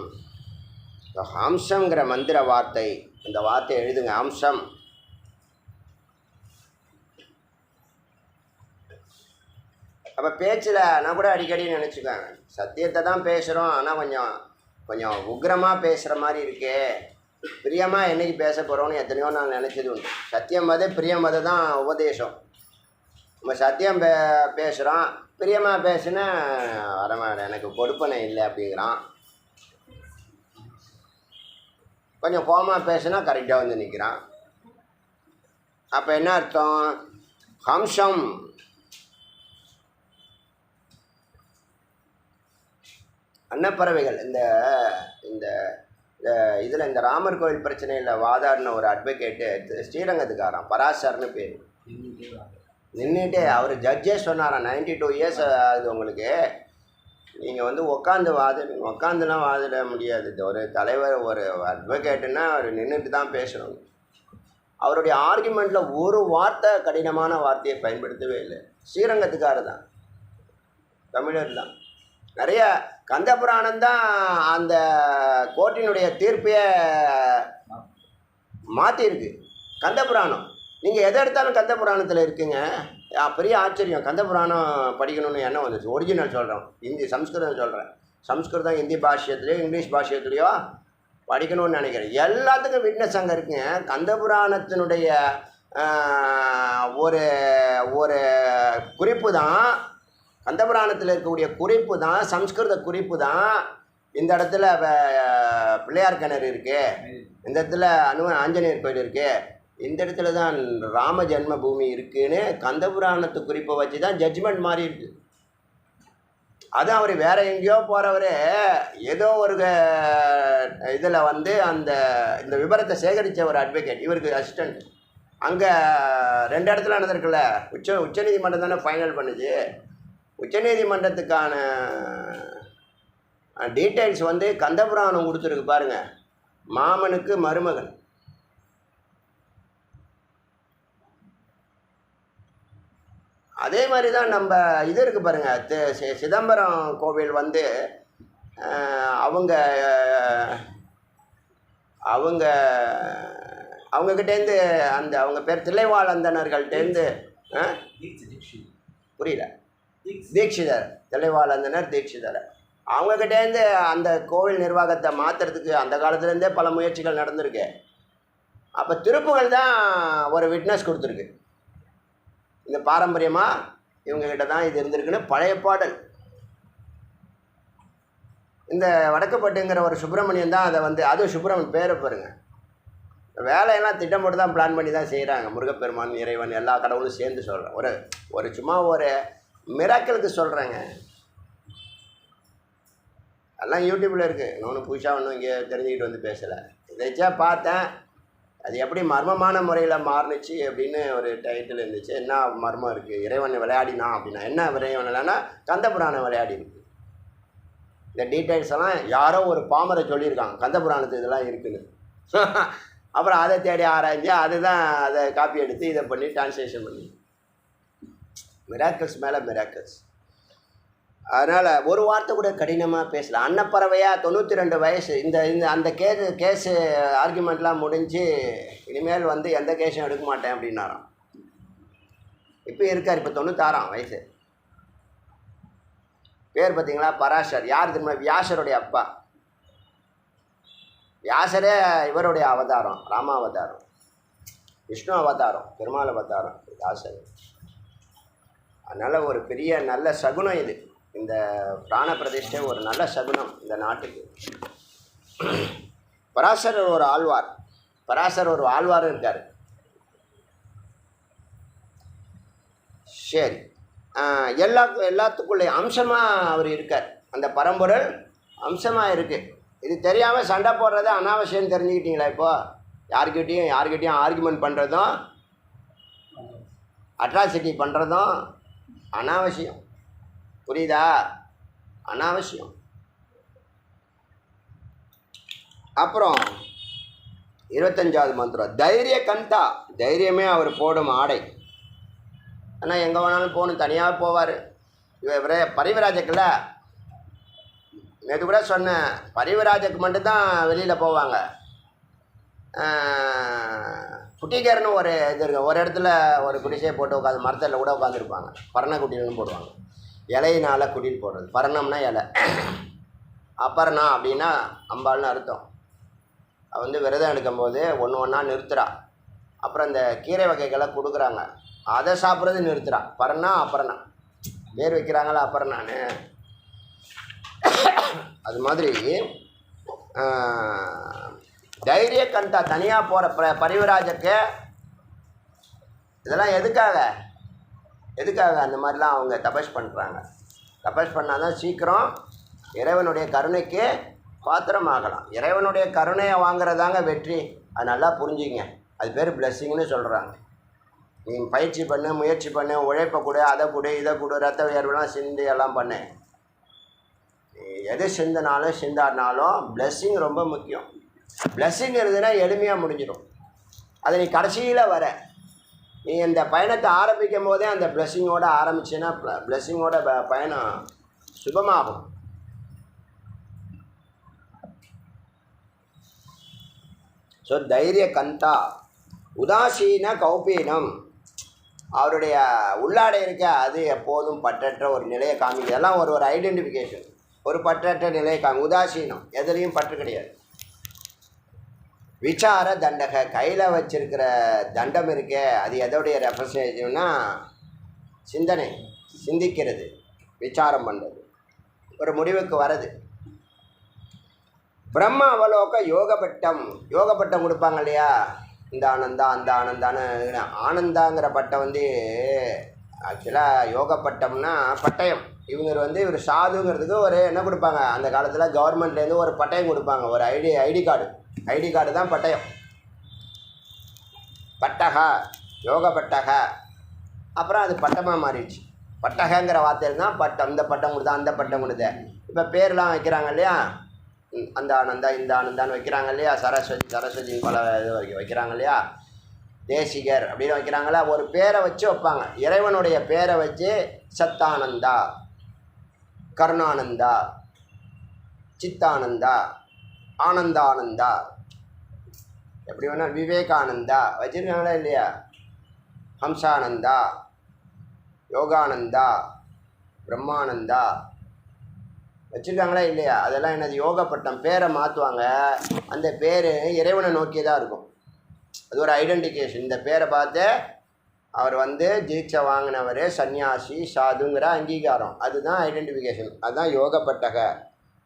ஹம்சங்கிற மந்திர வார்த்தை, இந்த வார்த்தை எழுதுங்க. ஹம்சம். அப்போ பேச்சில் நான் கூட அடிக்கடி நினச்சிக்குவேன், சத்தியத்தை தான் பேசுகிறோம், ஆனால் கொஞ்சம் உக்ரமாக பேசுகிற மாதிரி இருக்கே. பிரியமாக என்றைக்கு பேச போகிறோன்னு எத்தனையோ நான் நினச்சது உண்டு. சத்தியம் மத பிரியம் மத தான் உபதேசம். நம்ம சத்தியம் பேசுகிறோம், பிரியமாக பேசுனா வரமாட்டேன், எனக்கு கொடுப்பனை இல்லை அப்படிங்கிறான். கொஞ்சம் கோபமாக பேசுனா கரெக்டாக வந்து நிற்கிறான். அப்போ என்ன அர்த்தம்? ஹம்சம். அன்னப்பறவைகள். இந்த இந்த இதில் இந்த ராமர் கோவில் பிரச்சனையில் வாதாடின ஒரு அட்வொகேட்டு ஸ்ரீரங்கத்துக்காரான், பராசர்னு பேர். நின்றுட்டே அவர் ஜட்ஜே சொன்னாராம், 92 இயர்ஸ் ஆகுது உங்களுக்கு, நீங்கள் வந்து உட்காந்துலாம் வாதிட முடியாது. ஒரு தலைவர், ஒரு அட்வொகேட்டுன்னா அவர் நின்றுட்டு தான் பேசணும். அவருடைய ஆர்குமெண்ட்டில் ஒரு வார்த்தை கடினமான வார்த்தையை பயன்படுத்தவே இல்லை. ஸ்ரீரங்கத்துக்காரர் தான், தமிழர் தான். நிறைய கந்தபுராணம் தான் அந்த கோர்ட்டினுடைய தீர்ப்பையே மாற்றிருக்கு. கந்தபுராணம் நீங்கள் எதை எடுத்தாலும் கந்த புராணத்தில் இருக்குங்க. பெரிய ஆச்சரியம். கந்த புராணம் படிக்கணும்னு எண்ணம் வந்துச்சு. ஒரிஜினல் சொல்கிறோம், ஹிந்தி சம்ஸ்கிருதம் சொல்கிறேன். சம்ஸ்கிருதம் ஹிந்தி பாஷ்யத்துலேயோ இங்கிலீஷ் பாஷ்யத்துலேயோ படிக்கணும்னு நினைக்கிறேன். எல்லாத்துக்கும் விட்னஸ் அங்கே இருக்குங்க. கந்த புராணத்தினுடைய ஒரு ஒரு குறிப்பு தான், கந்த புராணத்தில் இருக்கக்கூடிய குறிப்பு தான், சம்ஸ்கிருத குறிப்பு தான். இந்த இடத்துல பிள்ளையார் கிணறு இருக்குது, இந்த இடத்துல ஆஞ்சநேயர் கோயில் இருக்குது, இந்த இடத்துல தான் ராம ஜென்ம பூமி இருக்குன்னு கந்த புராணத்து குறிப்பை வச்சு தான் ஜட்ஜ்மெண்ட் மாறி இருக்கு. அதுவும் அவர் வேறு எங்கேயோ போகிறவர் ஏதோ ஒரு இதில் வந்து இந்த விபரத்தை சேகரித்த ஒரு அட்வொகேட், இவருக்கு அசிஸ்டண்ட், அங்கே 2 இடத்துல நடந்திருக்குல்ல. உச்சநீதிமன்றம் தானே ஃபைனல் பண்ணுச்சு. உச்சநீதிமன்றத்துக்கான டீட்டெயில்ஸ் வந்து கந்தபுராணம் கொடுத்துருக்கு பாருங்கள். மாமனுக்கு மருமகன். அதே மாதிரி தான் நம்ம இது இருக்குது பாருங்கள். சிதம்பரம் கோவில் வந்து அவங்கக்கிட்டேருந்து அவங்க பேர் தில்லைவாழந்தனர்கள்டேருந்து புரியல, தீட்சிதர், தில்லைவாழந்தனர் தீட்சிதர், அவங்கக்கிட்டேருந்து அந்த கோவில் நிர்வாகத்தை மாற்றுறதுக்கு அந்த காலத்துலேருந்தே பல முயற்சிகள் நடந்திருக்கு. அப்போ திருப்புகள் தான் ஒரு விட்னஸ் கொடுத்துருக்கு. இந்த பாரம்பரியமாக இவங்ககிட்ட தான் இது இருந்திருக்குன்னு பழைய பாடல். இந்த வடக்குப்பட்டுங்கிற ஒரு சுப்பிரமணியன் தான் அதை வந்து, அதுவும் சுப்பிரமணியன் பேரை பாருங்கள். வேலையெல்லாம் திட்டமிட்டு தான் பிளான் பண்ணி தான் செய்கிறாங்க. முருகப்பெருமான், இறைவன், எல்லா கடவுளும் சேர்ந்து சொல்கிறேன். ஒரு சும்மா ஒரு மிராக்கிளுக்கு சொல்கிறேங்க. எல்லாம் யூடியூப்பில் இருக்குது. இன்னொன்று புதுசாக ஒன்றும் இங்கே தெரிஞ்சுக்கிட்டு வந்து பேசலை. இதைச்சா பார்த்தேன், அது எப்படி மர்மமான முறையில் மாறுனுச்சு அப்படின்னு ஒரு டைட்டில் இருந்துச்சு. என்ன மர்மம் இருக்குது? இறைவன் விளையாடினா அப்படின்னா என்ன? இறைவன் இல்லைன்னா கந்தபுராணம் விளையாடி இருக்கு. இந்த டீட்டெயில்ஸ் எல்லாம் யாரோ ஒரு பாமரை சொல்லியிருக்காங்க, கந்தபுராணத்து இதெல்லாம் இருக்குன்னு. அப்புறம் அதை தேடி ஆராய்ஞ்சு அதுதான் அதை காப்பி எடுத்து இதை பண்ணி டிரான்ஸ்லேஷன் பண்ணி மிராக்கிள்ஸ் மேலே மிராக்கிள்ஸ். அதனால் ஒரு வார்த்தை கூட கடினமாக பேசல. அன்னப்பறவையாக 92 வயசு. அந்த கேஸு ஆர்குமெண்ட்லாம் முடிஞ்சு இனிமேல் வந்து எந்த கேஸும் எடுக்க மாட்டேன் அப்படின்னாராம். இப்போ இருக்கார், இப்போ 96 வயசு. பேர் பார்த்தீங்களா? பராசர். யார் தெரியுமா? வியாசருடைய அப்பா. வியாசரே இவருடைய அவதாரம், ராமாவதாரம், விஷ்ணு அவதாரம், பெருமாள் அவதாரம் வியாசர். அதனால் ஒரு பெரிய நல்ல சகுனம் இது. இந்த பிராண பிரதிஷ்டை ஒரு நல்ல சகுனம் இந்த நாட்டுக்கு. பராசரர் ஒரு ஆழ்வார். பராசர் ஒரு ஆழ்வார் இருக்கார். சரி, எல்லாத்துக்குள்ளே அம்சமாக அவர் இருக்கார். அந்த பரம்பொருள் அம்சமாக இருக்குது. இது தெரியாமல் சண்டை போடுறது அனாவசியம்னு தெரிஞ்சுக்கிட்டீங்களா? இப்போது யார்கிட்டையும் ஆர்குமெண்ட் பண்ணுறதும் அட்ராசிட்டி பண்ணுறதும் அனாவசியம். புரியுதா? அனாவசியம். அப்புறம் 25வது மந்திரம், தைரிய கந்தா. தைரியமே அவர் போடும் ஆடை. ஆனால் எங்கே வேணாலும் போகணும், தனியாக போவார். இவரே பரிவராஜக்கில் நேற்று கூட சொன்னேன், பரிவராஜக்கு மட்டும்தான் வெளியில் போவாங்க. குட்டிகர்னு ஒரு இது இருக்குது. ஒரு இடத்துல ஒரு குடிசையை போட்டு உட்காந்து மரத்தில் கூட உட்காந்துருப்பாங்க. பரண குட்டின்னு போடுவாங்க. இலையினால் குடில் போடுறது. பரணம்னா இலை, அப்பரணா அப்படின்னா அம்பாள்னு அர்த்தம். அவள் வந்து விரதம் எடுக்கும்போது ஒன்று ஒன்றா நிறுத்துறா. அப்புறம் இந்த கீரை வகைகளை கொடுக்குறாங்க, அதை சாப்பிட்றது நிறுத்துறா. பரணா அப்பரணா பேர் வைக்கிறாங்களா அப்பரணான்னு. அது மாதிரி தைரிய கந்தா தனியாக போகிற பரிவராஜக்கு இதெல்லாம் எதுக்காக அந்த மாதிரிலாம் அவங்க தபஸ் பண்ணுறாங்க. தபஸ் பண்ணால் தான் சீக்கிரம் இறைவனுடைய கருணைக்கு பாத்திரமாகலாம். இறைவனுடைய கருணையை வாங்குறதாங்க வெற்றி. அது நல்லா புரிஞ்சுங்க. அது பேர் பிளெஸ்ஸிங்னு சொல்கிறாங்க. நீங்கள் பயிற்சி பண்ணு, முயற்சி பண்ணு, உழைப்பை கொடு, அதை கொடு, இதை கொடு, ரத்த உயர்வுலாம் சிந்து எல்லாம் பண்ணு. எது சிந்தாடினாலும் பிளெஸ்ஸிங் ரொம்ப முக்கியம். பிளெஸ்ஸிங் இருந்ததுன்னா எளிமையாக முடிஞ்சிடும். அது நீ கடைசியில் வர, நீ இந்த பயணத்தை ஆரம்பிக்கும் போதே அந்த பிளெஸ்ஸிங்கோடு ஆரம்பிச்சுன்னா பிளெஸ்ஸிங்கோட பயணம் சுபமாகும். ஸோ தைரிய கந்தா உதாசீன கௌபீனம், அவருடைய உள்ளாடை இருக்க அது எப்போதும் பற்றற்ற ஒரு நிலையை காமிக்குது. இதெல்லாம் ஒரு ஒரு ஐடென்டிஃபிகேஷன், ஒரு பற்றற்ற நிலையை உதாசீனம், எதுலேயும் பற்று கிடையாது. விசார தண்டக, கையில் வச்சிருக்கிற தண்டம் இருக்கே அது எதோடைய ரெப்ரசன்டேட்டிவ்னா சிந்தனை, சிந்திக்கிறது, விசாரம் பண்ணுறது, ஒரு முடிவுக்கு வர்றது. பிரம்ம அவலோக யோகப்பட்டம், யோகப்பட்டம் கொடுப்பாங்க இல்லையா, இந்த ஆனந்தா அந்த ஆனந்தான்னு. ஆனந்தாங்கிற பட்டம் வந்து ஆக்சுவலாக யோகப்பட்டம்னா பட்டயம். இவர் சாதுங்கிறதுக்கு ஒரு என்ன கொடுப்பாங்க, அந்த காலத்தில் கவர்மெண்ட்லேருந்து ஒரு பட்டயம் கொடுப்பாங்க, ஒரு ஐடி கார்டு தான் பட்டயம். பட்டக, யோக பட்டக, அப்புறம் அது பட்டமாக மாறிடுச்சு. பட்டகங்கிற வார்த்தையில் தான் பட்டம், இந்த பட்டம் கொடுத்தா அந்த பட்டம் கொடுத்த. இப்போ பேர்லாம் வைக்கிறாங்க இல்லையா, அந்த ஆனந்தா இந்த ஆனந்தான்னு வைக்கிறாங்க இல்லையா, சரஸ்வதி பல இது வரைக்கும் வைக்கிறாங்க இல்லையா, தேசிகர் அப்படின்னு வைக்கிறாங்களா, ஒரு பேரை வச்சு வைப்பாங்க. இறைவனுடைய பேரை வச்சு சத்தானந்தா, கருணானந்தா, சித்தானந்தா, ஆனந்தானந்தா, எப்படி வேணால் விவேகானந்தா வச்சுருக்காங்களா இல்லையா, ஹம்சானந்தா, யோகானந்தா, பிரம்மானந்தா வச்சுருக்காங்களா இல்லையா. அதெல்லாம் என்னது யோகப்பட்டம். பேரை மாற்றுவாங்க, அந்த பேர் இறைவனை நோக்கியதாக இருக்கும். அது ஒரு ஐடென்டிஃபிகேஷன். இந்த பேரை பார்த்து அவர் தீட்சை வாங்கினவர், சன்னியாசி, சாதுங்கிற அங்கீகாரம், அதுதான் ஐடென்டிஃபிகேஷன், அதுதான் யோகப்பட்டக.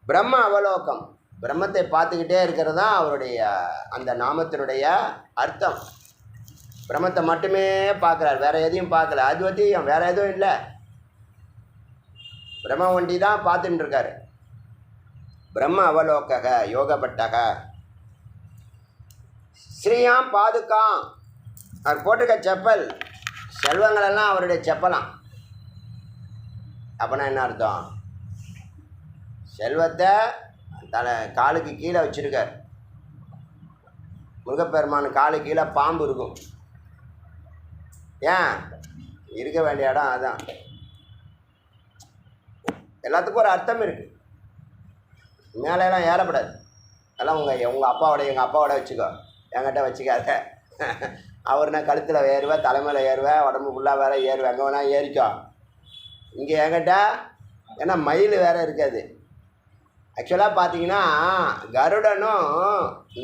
பிரம்ம அவலோகம், பிரம்மத்தை பார்த்துக்கிட்டே இருக்கிறது தான் அவருடைய அந்த நாமத்தினுடைய அர்த்தம். பிரம்மத்தை மட்டுமே பார்க்குறார், வேறு எதையும் பார்க்கல, அத்வைத்தியம் வேறு எதுவும் இல்லை, பிரம்ம வண்டி தான் பார்த்துட்டு இருக்காரு. பிரம்ம அவலோக யோகப்பட்டக. ஸ்ரீயாம் பாதுகாம், அவர் போட்டிருக்க செப்பல், செல்வங்களெல்லாம் அவருடைய செப்பலாம். அப்படின்னா என்ன அர்த்தம், செல்வத்தை காலுக்கு கீழே வச்சுருக்கார். முருகப்பெருமான் காலுக்கு கீழே பாம்பு இருக்கும், ஏன் இருக்க வேண்டிய இடம் அதுதான். எல்லாத்துக்கும் ஒரு அர்த்தம் இருக்குது. மேலெல்லாம் ஏறப்படாது, அதெல்லாம் உங்கள் அப்பாவோட எங்கள் அப்பாவோட வச்சுக்கோ, என்கிட்ட வச்சுக்காத. அவர்னா கழுத்தில் ஏறுவேன், தலைமையில் ஏறுவேன், உடம்பு ஃபுல்லாக வேறு ஏறுவேன், எங்கே வேணால் ஏறிக்கோ. இங்கே என்கிட்ட ஏன்னா மயில் வேறு இருக்காது. ஆக்சுவலாக பார்த்தீங்கன்னா கருடனும்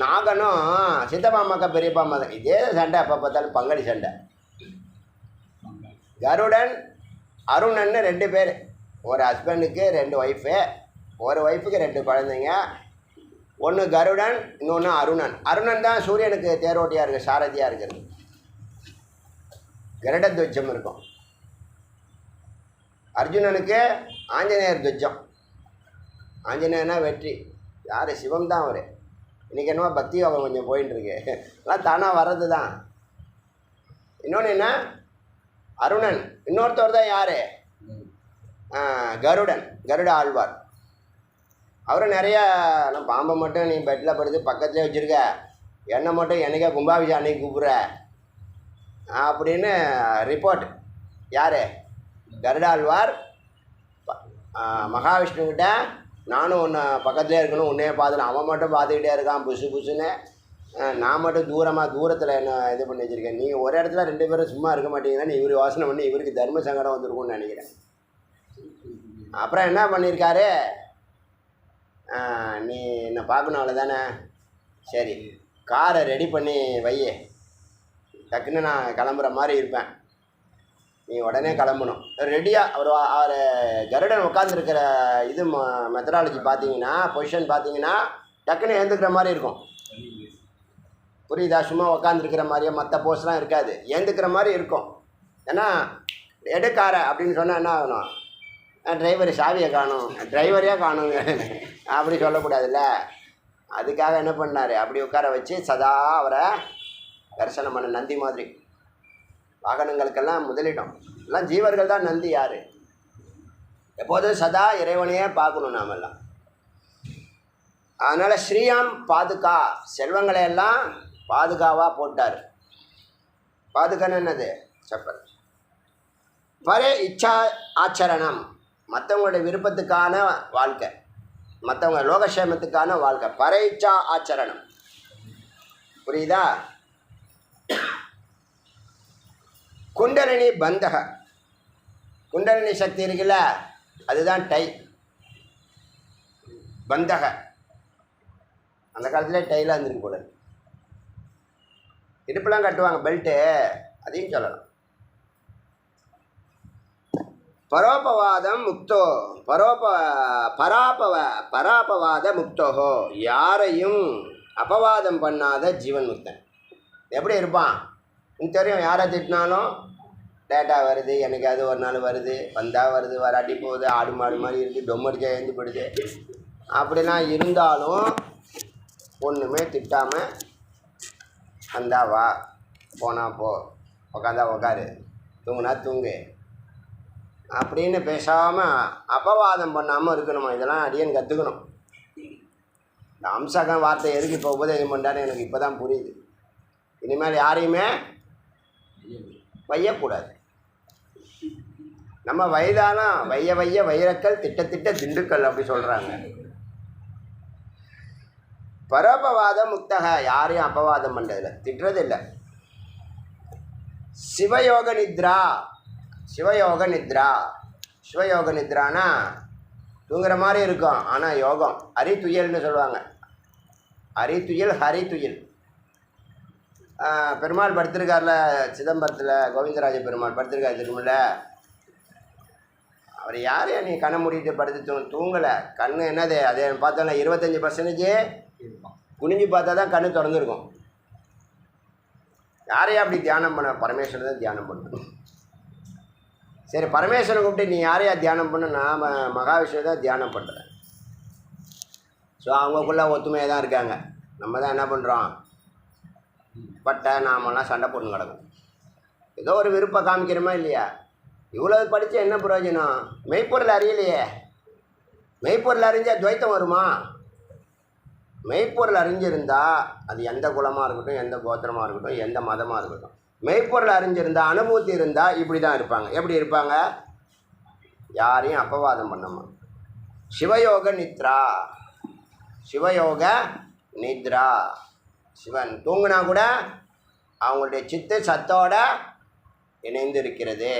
நாகனும் சித்தப்பாமாக்கா பெரியப்பாமா தான் இதே சண்டை, அப்போ பார்த்தாலும் பங்காளி சண்டை. கருடன் அருணன்னு 2 பேர், ஒரு ஹஸ்பண்டுக்கு 2 ஒய்ஃபு, ஒரு ஒய்ஃபுக்கு 2 குழந்தைங்க. ஒன்று கருடன், இன்னொன்று அருணன். அருணன் தான் சூரியனுக்கு தேரோட்டியாக இருக்குது, சாரதியாக இருக்கிறது. கருட துவஜம் இருக்கும். அர்ஜுனனுக்கு ஆஞ்சநேயர் துவஜம். ஆஞ்சநேயனா வெற்றி, யார் சிவம் தான் அவர். இன்றைக்கி என்னவோ பக்தி யோகம் கொஞ்சம் போயின்ட்டுருக்கு, எல்லாம் தானாக வர்றது தான். இன்னொன்று என்ன, அருணன். இன்னொருத்தவர் தான் யார், கருடன், கருட ஆழ்வார். அவரும் நிறையா, நான் பாம்பை மட்டும் நீ பெட்டில் படுத்து பக்கத்துலேயே வச்சுருக்க, என்னை மட்டும் எனக்கே கும்பாபிஷேகம் அன்னைக்கு கூப்பிட்ற அப்படின்னு ரிப்போர்ட். யார், கருடாழ்வார் மகாவிஷ்ணுக்கிட்ட, நானும் உன்னை பக்கத்துலேயே இருக்கணும், உன்னையே பார்த்துன்னு. அவன் மட்டும் பார்த்துக்கிட்டே இருக்கான் புதுசுன்னு, நான் மட்டும் தூரத்தில் என்ன இது பண்ணி வச்சுருக்கேன். நீங்கள் ஒரு இடத்துல 2 பேரும் சும்மா இருக்க மாட்டீங்கன்னா இவர் யோசனை பண்ணி இவருக்கு தர்ம சங்கடம் வந்துருக்கும்னு நினைக்கிறேன். அப்புறம் என்ன பண்ணியிருக்காரு, நீ என்னை பார்க்கணும் அவ்வளோதானே, சரி காரை ரெடி பண்ணி வையே, டக்குன்னு நான் கிளம்புற மாதிரி இருப்பேன், நீ உடனே கிளம்பணும். ரெடியாக அவர் கருடன் உட்காந்துருக்கிற இது மெத்தடாலஜி பார்த்தீங்கன்னா, பொசிஷன் பார்த்தீங்கன்னா டக்குன்னு எழுந்துக்கிற மாதிரி இருக்கும். புரியுதா, சும்மா உட்காந்துருக்கிற மாதிரியே மற்ற போஸ்லாம் இருக்காது, எழுந்துக்கிற மாதிரி இருக்கும். ஏன்னா எடுக்கார அப்படின்னு சொன்னால் என்ன ஆகணும், டிரைவர் சாவியை காணும், டிரைவரையே காணுங்க அப்படி சொல்லக்கூடாதுல்ல. அதுக்காக என்ன பண்ணார், அப்படி உட்கார வச்சு சதா அவரை தரிசனம் பண்ண. நந்தி மாதிரி வாகனங்களுக்கெல்லாம் முதலிடம், எல்லாம் ஜீவர்கள் தான் நந்தி. யார், எப்போதும் சதா இறைவனையே பார்க்கணும் நாமெல்லாம். அதனால் ஸ்ரீயாம் பாதுகா, செல்வங்களை எல்லாம் பாதுகாவாக போட்டார். பாதுகான்னு என்னது, செப்பல். பரே இச்சா ஆச்சரணம், மற்றவங்களுடைய விருப்பத்துக்கான வாழ்க்கை, மற்றவங்க லோகக்ஷேமத்துக்கான வாழ்க்கை. பரே இச்சா ஆச்சரணம், புரியுதா. குண்டலினி பந்தக, குண்டலினி சக்தி இருக்குல்ல, அதுதான் டை. பந்தக அந்த காலத்தில் டைலாக இருந்துருக்கு போல. இடுப்பெல்லாம் கட்டுவாங்க பெல்ட்டு, அதையும் சொல்லலாம். பரோபவாதம் முக்தோ பராபவாத முக்தோஹோ, யாரையும் அபவாதம் பண்ணாத ஜீவன் முக்தன். எப்படி இருப்பான் எனக்கு தெரியும். யாரை திட்டினாலும் டேட்டா வருது, எனக்கு அது ஒரு நாள் வருது, வந்தால் வருது, வராட்டி போகுது, ஆடு மாடு மாதிரி இருக்குது, டொம்மடிச்சா எழுந்து போடுது. அப்படிலாம் இருந்தாலும் ஒன்றுமே திட்டாமல் வந்தா வா, போனா போ, உக்காந்தா உக்காரு, தூங்குனா தூங்கு அப்படின்னு பேசாமல் அபவாதம் பண்ணாமல் இருக்கணுமா. இதெல்லாம் அடியேன்னு கற்றுக்கணும். இந்த அம்சகம் வார்த்தை எதுக்கு இப்போ உபதேசம் பண்ணுறான்னு எனக்கு இப்போ தான் புரியுது. இனிமேல் யாரையுமே வையக்கூடாது. நம்ம வயதானா வைய வைரக்கல் திட்ட திண்டுக்கல் அப்படி சொல்கிறாங்க. பரோபவாதம் முக்தக, யாரையும் அபவாதம் பண்ணுறதில்ல, திட்டுறதில்லை. சிவயோக நித்ரா, சிவயோக நித்ரா, சிவயோக நித்ரானா தூங்குற மாதிரி இருக்கும், ஆனால் யோகம். அரித்துயல்னு சொல்லுவாங்க. அரித்துயல் ஹரித்துயல். பெருமாள் படுத்திருக்கார்ல சிதம்பரத்தில், கோவிந்தராஜ பெருமாள் படுத்திருக்காரு திருமல. அவர் யாரையா நீ கண்ணை மூடிட்டு படுத்து தூங்கலை? கண் என்னது அது பார்த்தோன்னா 25% குனிஞ்சு பார்த்தா தான் கண்ணு திறந்துருக்கும். யாரையா அப்படி தியானம் பண்ண? பரமேஸ்வரன் தான் தியானம் பண்ணணும். சரி, பரமேஸ்வரன் கூப்பிட்டு நீ யாரையா தியானம் பண்ண? நான் மகாவிஷ்ணு தான் தியானம் பண்ணுறேன். ஸோ அவங்களுக்குள்ள ஒத்துமையாக தான் இருக்காங்க. நம்ம தான் என்ன பண்ணுறோம், பட்டை நாமெல்லாம் சண்டை போட்டு கிடக்கும். ஏதோ ஒரு விருப்பம் காமிக்கிறோமா இல்லையா? இவ்வளோ படித்து என்ன பிரயோஜனம்? மெய்ப்பொருள் அறியலையே. மெய்ப்பொருள் அறிஞ்சால் துவைத்தம் வருமா? மெய்ப்பொருள் அறிஞ்சிருந்தால் அது எந்த குலமாக இருக்கட்டும், எந்த கோத்திரமாக இருக்கட்டும், எந்த மதமாக இருக்கட்டும், மெய்ப்பொருள் அறிஞ்சிருந்தால் அனுபூதி இருந்தால் இப்படி தான் இருப்பாங்க. எப்படி இருப்பாங்க? யாரையும் அபவாதம் பண்ணாம. சிவயோக நித்ரா, சிவயோக நித்ரா. சிவன் தூங்கினா கூட அவங்களுடைய சித்து சத்தோட இணைந்து இருக்கிறது.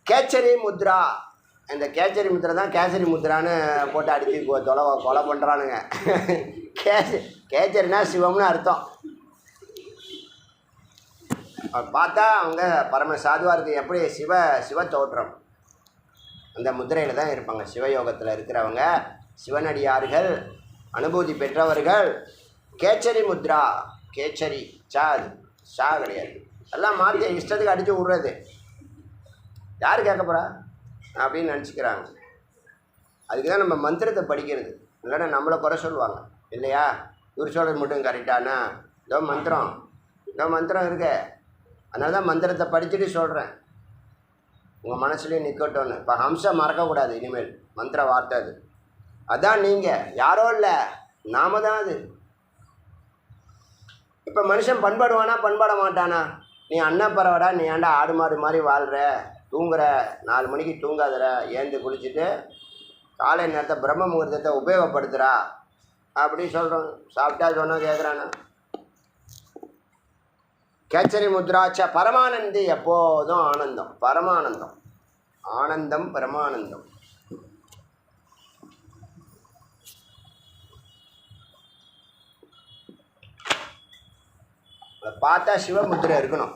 கேச்சரி முத்ரா, இந்த கேச்சரி முத்ரா தான் கேசரி முத்ரான்னு போட்டு அடித்து கொலை பண்ணுறானுங்க. கேச்சரினா சிவம்னு அர்த்தம். பார்த்தா அவங்க பரம சாதுவாக இருக்குது. எப்படி சிவ தோற்றம் அந்த முத்திரையில் தான் இருப்பாங்க. சிவயோகத்தில் இருக்கிறவங்க சிவனடியார்கள், அனுபூதி பெற்றவர்கள். கேச்சரி முத்ரா, கேச்சரி சா, அது ஷா கிடையாது. எல்லாம் மாற்றி இஷ்டத்துக்கு அடித்து விட்றது. யார் கேட்க போகிறா அப்படின்னு நினச்சிக்கிறாங்க. அதுக்கு தான் நம்ம மந்திரத்தை படிக்கிறது. இல்லைன்னா நம்மளை குறை சொல்லுவாங்க இல்லையா? இவர் சொல்கிறது மட்டும் கரெக்டானா? இதோ மந்திரம் இருக்கு, அதனால தான் மந்திரத்தை படிச்சுட்டு சொல்கிறேன், உங்கள் மனசுலேயே நிற்கட்டும்னு. இப்போ ஹம்சம் மறக்கக்கூடாது இனிமேல். மந்திர வார்த்தை அது. அதான் நீங்கள் யாரோ இல்லை, நாம தான் அது. இப்போ மனுஷன் பண்பாடுவானா பண்பாட மாட்டானா? நீ அன்னப்பறவடா, நீ ஏன்டா ஆடு மாடு மாதிரி வாழ்கிற, தூங்குற, 4 மணிக்கு தூங்காதற, ஏந்து குளிச்சுட்டு காலை நேரத்தை பிரம்ம முகூர்த்தத்தை உபயோகப்படுத்துகிறா அப்படின்னு சொல்கிறோம். சாப்பிட்டா சொன்னால் கேட்குறானா? கேச்சரி முத்ராட்ச பரமானந்தி, எப்போதும் ஆனந்தம், பரமானந்தம், ஆனந்தம் பரமானந்தம். பார்த்தா சிவமுத்திரை இருக்கணும்.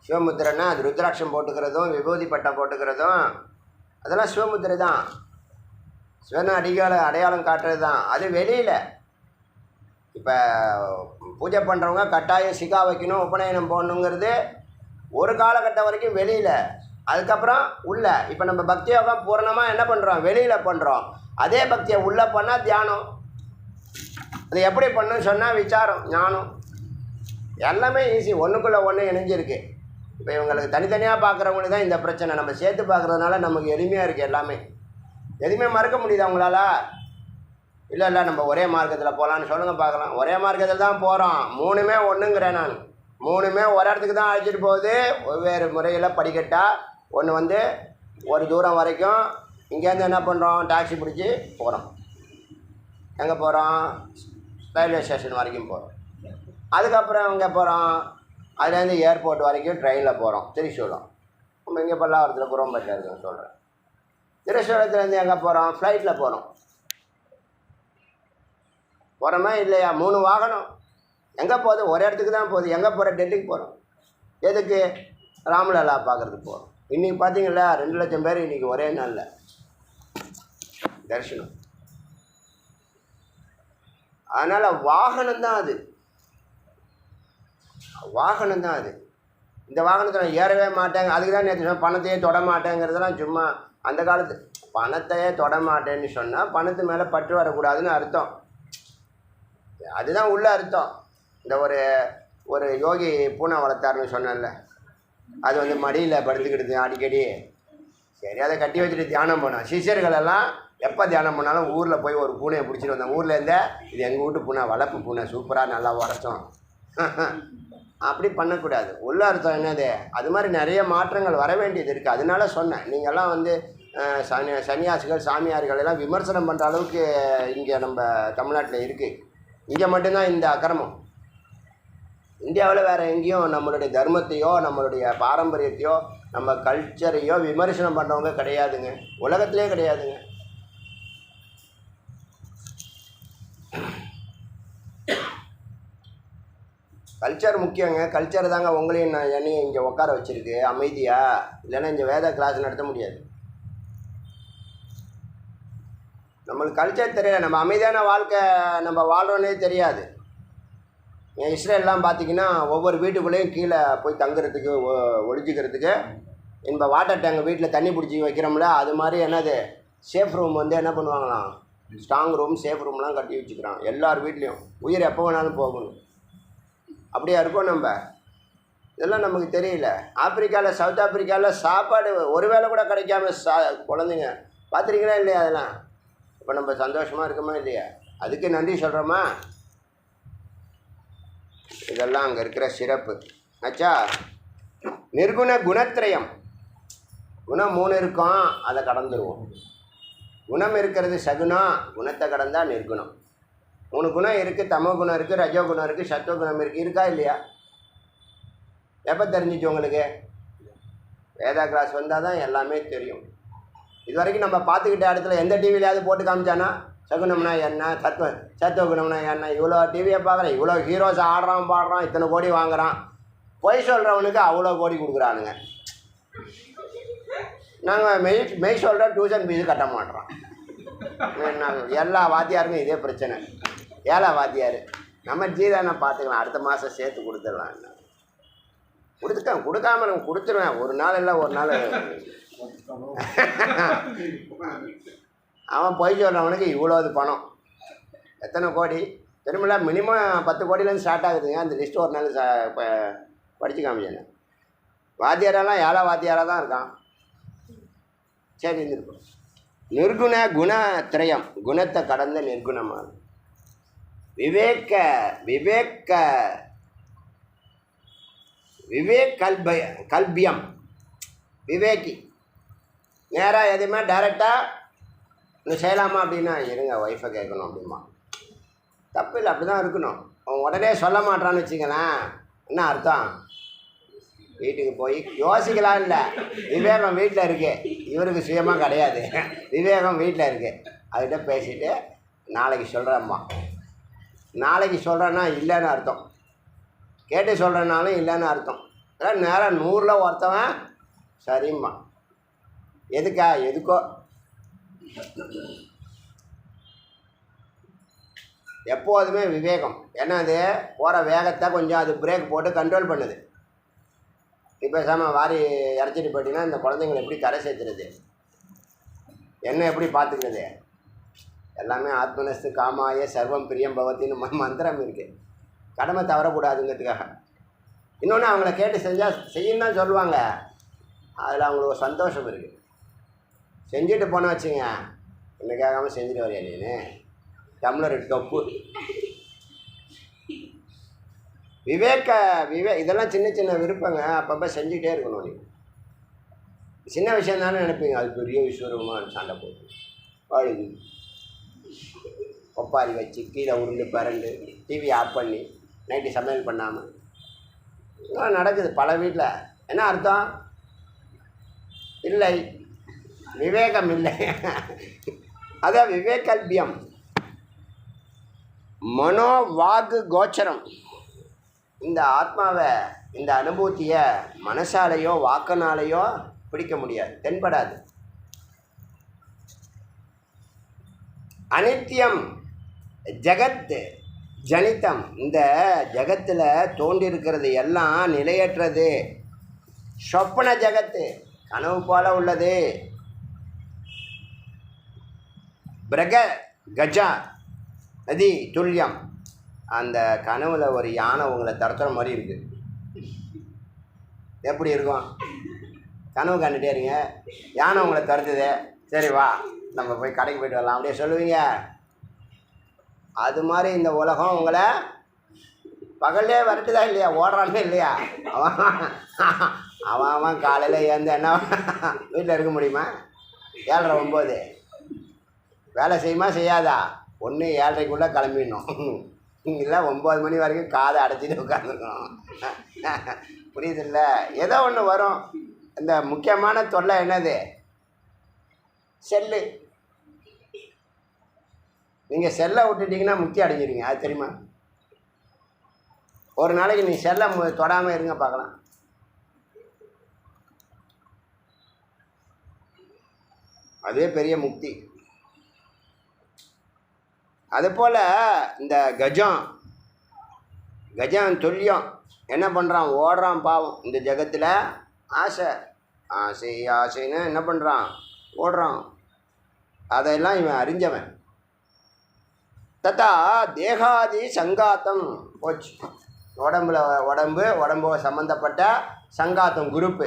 சிவமுத்திரைன்னா அது ருத்ராட்சம் போட்டுக்கிறதும் விபூதி பட்டம் போட்டுக்கிறதும் அதெல்லாம் சிவமுத்திரை தான். சிவனை அடையாளம் காட்டுறது தான். அது வெளியில் இப்போ பூஜை பண்ணுறவங்க கட்டாயம் சிகா வைக்கணும், உபநயனம் போடணுங்கிறது ஒரு காலகட்டம் வரைக்கும் வெளியில். அதுக்கப்புறம் உள்ள இப்போ நம்ம பக்தி யோகம் பூரணமாக என்ன பண்ணுறோம், வெளியில் பண்ணுறோம். அதே பக்தியை உள்ளே பண்ணால் தியானம். அது எப்படி பண்ணணும்னு சொன்னால் விசாரம், ஞானம், எல்லாமே ஈஸி. ஒன்றுக்குள்ளே ஒன்று இணைஞ்சிருக்கு. இப்போ இவங்களுக்கு தனித்தனியாக பார்க்குறவங்களுக்கு தான் இந்த பிரச்சனை. நம்ம சேர்த்து பார்க்குறதுனால நமக்கு எளிமையாக இருக்குது எல்லாமே. எதுவுமே மறக்க முடியுது அவங்களால? இல்லை நம்ம ஒரே மார்க்கத்தில் போகலான்னு சொல்லுங்கள் பார்க்கலாம். ஒரே மார்க்கத்தில் தான் போகிறோம், 3மே ஒன்றுங்கிறேன் நான். 3மே ஒரு இடத்துக்கு தான் அழைச்சிட்டு போகுது. வெவ்வேறு முறையில் படிக்கட்டா. ஒன்று ஒரு தூரம் வரைக்கும் இங்கேருந்து என்ன பண்ணுறோம், டாக்ஸி பிடிச்சி போகிறோம். எங்கே போகிறோம்? ரயில்வே ஸ்டேஷன் வரைக்கும் போகிறோம். அதுக்கப்புறம் எங்கே போகிறோம்? அதுலேருந்து ஏர்போர்ட் வரைக்கும் ட்ரெயினில் போகிறோம். திரிசூலம் நம்ம இங்கே பல்லாவரத்தில் குரோம்பேட்டில் இருக்கோம் சொல்கிறேன். திரிசூலத்துலேருந்து எங்கே போகிறோம்? ஃப்ளைட்டில் போகிறோம். போகிறோமா இல்லையா? 3 வாகனம். எங்கே போகுது? ஒரு இடத்துக்கு தான் போகுது. எங்கே போகிற? டெல்லிக்கு போகிறோம். எதுக்கு? ராமலலா பார்க்குறதுக்கு போகிறோம். இன்றைக்கி பார்த்தீங்களா 2 லட்சம் பேர் இன்றைக்கி ஒரே நாளில் தரிசனம். அதனால் வாகனம்தான் அது. வாகனம்தான் அது. இந்த வாகனத்தை நான் ஏறவே மாட்டேங்க, அதுக்கு தான் நேற்று சொன்னேன் பணத்தையே தொட மாட்டேங்கிறதுலாம் சும்மா அந்த காலத்து. பணத்தையே தொட மாட்டேன்னு சொன்னால் பணத்து மேலே பற்று வரக்கூடாதுன்னு அர்த்தம். அதுதான் உள்ள அர்த்தம். இந்த ஒரு யோகி பூனை வளர்த்தாருன்னு சொன்னேன்ல, அது வந்து மடியில் படுத்துக்கிடுது அடிக்கடி. சரி, அதை கட்டி வச்சுட்டு தியானம் பண்ணோம். சிஷ்யர்களெல்லாம் எப்போ தியானம் பண்ணாலும் ஊரில் போய் ஒரு பூனையை பிடிச்சிட்டு வந்தேன். ஊர்லேருந்தே இது எங்கள் வீட்டு பூனை, வளர்ப்பு பூனை, சூப்பராக நல்லா உரைச்சோம். அப்படி பண்ணக்கூடாது. உள்ள அர்த்தம் என்னது? அது மாதிரி நிறைய மாற்றங்கள் வர வேண்டியது இருக்குது. அதனால சொன்னேன், நீங்கள்லாம் வந்து சன்னியாசிகள் சாமியார்கள் எல்லாம் விமர்சனம் பண்ணுற அளவுக்கு இங்கே நம்ம தமிழ்நாட்டில் இருக்குது. இங்கே மட்டும்தான் இந்த அக்கிரமம். இந்தியாவில் வேறு எங்கேயும் நம்மளுடைய தர்மத்தையோ நம்மளுடைய பாரம்பரியத்தையோ நம்ம கல்ச்சரையோ விமர்சனம் பண்ணுறவங்க கிடையாதுங்க. உலகத்திலே கிடையாதுங்க. கல்ச்சர் முக்கியங்க. கல்ச்சர் தாங்க உங்களையும் என்னையும் இங்கே உட்கார வச்சுருக்கு அமைதியாக. இல்லைன்னா இங்கே வேத கிளாஸ் நடத்த முடியாது. நம்மளுக்கு கல்ச்சர் தெரியல, நம்ம அமைதியான வாழ்க்கை நம்ம வாழ்கிறோன்னே தெரியாது. இஸ்ரேல்லாம் பார்த்திங்கன்னா ஒவ்வொரு வீட்டுக்குள்ளேயும் கீழே போய் தங்குறதுக்கு ஒழிஞ்சிக்கிறதுக்கு நம்ம வாட்டர் டேங்க் வீட்டில் தண்ணி பிடிச்சி வைக்கிறோம்ல, அது மாதிரி என்னது சேஃப் ரூம் வந்து என்ன பண்ணுவாங்களாம், ஸ்ட்ராங் ரூம் சேஃப் ரூம்லாம் கட்டி வச்சுக்கிறான் எல்லார் வீட்லேயும். உயிர் எப்போ வேணாலும் போகணும், அப்படியா இருக்கும். நம்ம இதெல்லாம் நமக்கு தெரியல. ஆப்பிரிக்காவில் சவுத் ஆப்பிரிக்காவில் சாப்பாடு ஒரு வேளை கூட கிடைக்காம குழந்தைங்க பார்த்துருக்கீங்களா இல்லையா? அதெல்லாம் இப்போ நம்ம சந்தோஷமாக இருக்கோமா இல்லையா? அதுக்கு நன்றி சொல்கிறோமா? இதெல்லாம் அங்கே இருக்கிற சிறப்பு ஆச்சா. நிர்குண குணத்திரயம். குணம் 3 இருக்கும், அதை கடந்துருவோம். குணம் இருக்கிறது சகுனம், குணத்தை கடந்தால் நிர்குணம். 3 குணம் இருக்குது. தமோ குணம் இருக்குது, ரஜோ குணம் இருக்குது, சத்துவ குணம் இருக்குது. இருக்கா இல்லையா? எப்போ தெரிஞ்சிச்சு உங்களுக்கு? வேதா கிளாஸ் வந்தால் தான் எல்லாமே தெரியும். இது வரைக்கும் நம்ம பார்த்துக்கிட்ட இடத்துல எந்த டிவிலையாவது போட்டு காமிச்சானா சகுனம்னா என்ன, சத்துவ குணம்னா என்ன? இவ்வளோ டிவியை பார்க்குறேன், இவ்வளோ ஹீரோஸ் ஆடுறான் பாடுறான், இத்தனை கோடி வாங்குறான். பொய் சொல்கிறவனுக்கு அவ்வளோ கோடி கொடுக்குறானுங்க. நாங்கள் மெய் சொல்கிற டியூஷன் ஃபீஸு கட்ட மாட்டோம். எல்லா வாத்தியாருக்கும் இதே பிரச்சனை. ஏழை வாத்தியார் நம்ம ஜீதானை பார்த்துக்கலாம், அடுத்த மாதம் சேர்த்து கொடுத்துடலாம். கொடுக்காம நம்ம கொடுத்துருவேன். ஒரு நாள் இல்லை ஒரு நாள். அவன் பொய் சொல்கிறவனுக்கு இவ்வளோது பணம், எத்தனை கோடி தெரியுமில்ல? மினிமம் 10 கோடியிலேருந்து ஸ்டார்ட் ஆகுதுங்க. அந்த லிஸ்ட்டு ஒரு நாள் படித்து காமிச்சேன். வாத்தியாரெல்லாம் ஏழை வாத்தியாராக தான் இருக்கான். சரி, இருந்திருக்கும். நிர்குண குணத்திரயம், குணத்தை கடந்த நிர்குணமாக. கல்பியம், விவேகி. நேராக எதுவுமே டைரெக்டாக இந்த செய்யலாமா அப்படின்னா இருங்க ஒய்ஃபை கேட்கணும் அப்படிமா. தப்பு இல்லை, அப்படி தான் இருக்கணும். அவன் உடனே சொல்ல மாட்டான்னு வச்சுங்களேன், என்ன அர்த்தம்? வீட்டுக்கு போய் யோசிக்கலாம். இல்லை, விவேகம் வீட்டில் இருக்கு, இவருக்கு சுயமாக கிடையாது. விவேகம் வீட்டில் இருக்குது, அதுகிட்ட பேசிவிட்டு நாளைக்கு சொல்கிறேம்மா. நாளைக்கு சொல்கிறேன்னா இல்லைன்னு அர்த்தம், கேட்டு சொல்கிறேன்னாலும் இல்லைன்னு அர்த்தம். அதான் நேரம் 100ல் ஒருத்தவன் சரிம்மா. எதுக்கோ எப்போதுமே விவேகம் என்னது, போகிற வேகத்தை கொஞ்சம் அது பிரேக் போட்டு கண்ட்ரோல் பண்ணுது. இப்போ பேசாமல் வாரி இறச்சிட்டு போயிட்டீங்கன்னா இந்த குழந்தைங்களை எப்படி கரை சேர்த்துறது, என்ன எப்படி பார்த்துக்கிறது? எல்லாமே ஆத்மனஸ்து காமாய சர்வம் பிரியம் பவத்தின்னு மந்திரம் இருக்குது. கடமை தவறக்கூடாதுங்கிறதுக்காக. இன்னொன்று அவங்கள கேட்டு செஞ்சால் செய்யும் தான் சொல்லுவாங்க, அதில் அவங்களுக்கு ஒரு சந்தோஷம் இருக்குது. செஞ்சுட்டு போன வச்சுங்க, என்ன கேட்காமல் செஞ்சுட்டு வரையா நீ டம்ளர் டொப்பு. இதெல்லாம் சின்ன சின்ன விருப்பங்க, அப்பப்போ செஞ்சுக்கிட்டே இருக்கணும். நீங்கள் சின்ன விஷயம் தானே நினைப்பீங்க, அது பெரிய விஸ்வரூபமாக சண்டை போட்டு அழுது ஒப்பாரி வச்சு கீழே உருண்டு பரண்டு டிவி ஆஃப் பண்ணி நைட்டு சமையல் பண்ணாமல் இதெல்லாம் நடக்குது பல வீட்டில். என்ன அர்த்தம்? இல்லை, விவேகம் இல்லை. அதான் விவேகல்பியம். மனோ வாக்கு கோச்சரம். இந்த ஆத்மாவை, இந்த அனுபூதியை மனசாலேயோ வாக்கினாலேயோ பிடிக்க முடியாது, தென்படாது. அனித்தியம் ஜகத் ஜனிதம். இந்த ஜகத்தில் தோன்றியிருக்கிறது எல்லாம் நிலையற்றது. சொப்பன ஜகத்து, கனவு போல உள்ளது. பிரக கஜா நதி துல்லியம். அந்த கனவுல ஒரு யானை உங்களை தரத்துற மாதிரி இருக்குது. எப்படி இருக்கும்? கனவு கண்டுட்டே இருங்க, யானை உங்களை தடுத்துது, சரி வா நம்ம போய் கடைக்கு போய்ட்டு வரலாம் அப்படியே சொல்லுவீங்க. அது மாதிரி இந்த உலகம் உங்களை பகல்லே வரட்டுதா இல்லையா? ஓடுறானே இல்லையா? அவன் காலையில் ஏந்து என்ன வீட்டில் இருக்க முடியுமா? 7:30 9 வேலை செய்யுமா செய்யாதா? ஒன்று 7:30க்குள்ளே கிளம்பிடணும், இல்லை 9 மணி வரைக்கும் காதை அடைச்சிட்டு உட்காந்துருக்கணும். புரியுதில்ல? ஏதோ ஒன்று வரும். இந்த முக்கியமான தொல்லை என்னது? செல்லு. நீங்கள் செல்லை விட்டுட்டிங்கன்னா முக்தி அடைஞ்சிருங்க. அது தெரியுமா? ஒரு நாளைக்கு நீ செல்லை தொடாமல் இருங்க பார்க்கலாம். அதுவே பெரிய முக்தி. அதுபோல் இந்த கஜம் துல்லியம் என்ன பண்ணுறான்? ஓடுறான் பாவம். இந்த ஜகத்தில் ஆசை ஆசைன்னு என்ன பண்ணுறான்? ஓடுறான். அதையெல்லாம் இவன் அறிஞ்சவன். தத்தா தேகாதி சங்காத்தம் போச்சு. உடம்பு சம்மந்தப்பட்ட சங்காத்தம் குரூப்பு.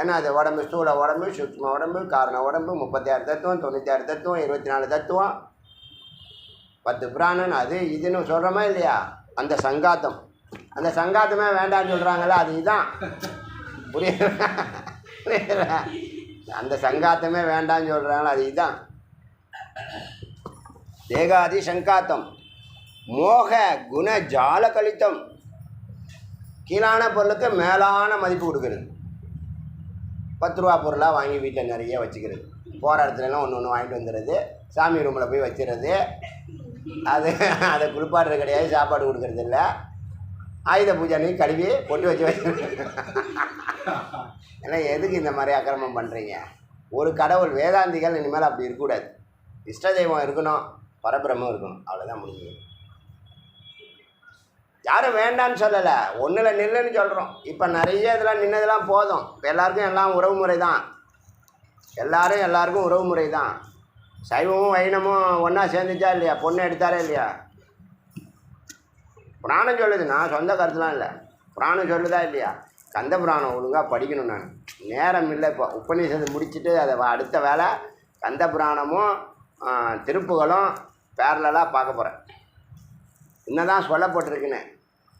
ஏன்னா அது உடம்பு, ஸ்தூல உடம்பு, சூக்ஷ்ம உடம்பு, காரண உடம்பு, 36 தத்துவம், 96 தத்துவம், 24 தத்துவம், 10 பிராணன், அது இதுன்னு சொல்கிறோமா இல்லையா? அந்த சங்காத்தம். அந்த சங்காத்தமே வேண்டான்னு சொல்கிறாங்களே, அது இதுதான். புரியல? அந்த சங்காத்தமே வேண்டான்னு சொல்கிறாங்களே, அது இதுதான். தேகாதி சங்காத்தம். மோக குண ஜால கலித்தம். கீழான பொருளுக்கு மேலான மதிப்பு கொடுக்குறது. 10 ரூபா பொருளாக வாங்கி வீட்டில் நிறைய வச்சுக்கிறது. போகிற இடத்துலலாம் ஒன்று வாங்கிட்டு வந்துடுறது. சாமி ரூமில் போய் வச்சுருது. அதை குளிப்பாடுறது கிடையாது, சாப்பாடு கொடுக்கறது இல்லை. ஆயுத பூஜை அன்றைக்கி கழுவி பொட்டு வச்சு ஏன்னா எதுக்கு இந்த மாதிரி அக்கிரமம் பண்ணுறீங்க? ஒரு கடவுள், வேதாந்திகள் இனிமேல் அப்படி இருக்கக்கூடாது. இஷ்ட தெய்வம் இருக்கணும், பரபிரம்மம் இருக்கணும், அவ்வளோதான் முடிஞ்சு. யாரும் வேண்டான்னு சொல்லலை, ஒன்றில் நில்லுன்னு சொல்கிறோம். இப்போ நிறைய இதெல்லாம் நின்னதெல்லாம் போதும். இப்போ எல்லாருக்கும் எல்லாம் உறவு முறை தான். எல்லாருக்கும் உறவு முறை தான். சைவமும் வைணமும் ஒன்றா சேர்ந்துச்சா இல்லையா? பொண்ணு எடுத்தாரே இல்லையா? புராணம் சொல்லுது, நான் சொந்த கருத்துலாம் இல்லை. புராணம் சொல்லுதா இல்லையா? கந்த புராணம் ஒழுங்காக படிக்கணும். நான் நேரம் இல்லை. இப்போ உபநிஷத்து முடிச்சுட்டு அதை அடுத்த வேலை கந்த புராணமும் திருப்புகளும் பேரலாக பார்க்க போகிறேன். இன்னதான் சொல்லப்பட்டிருக்குன்னு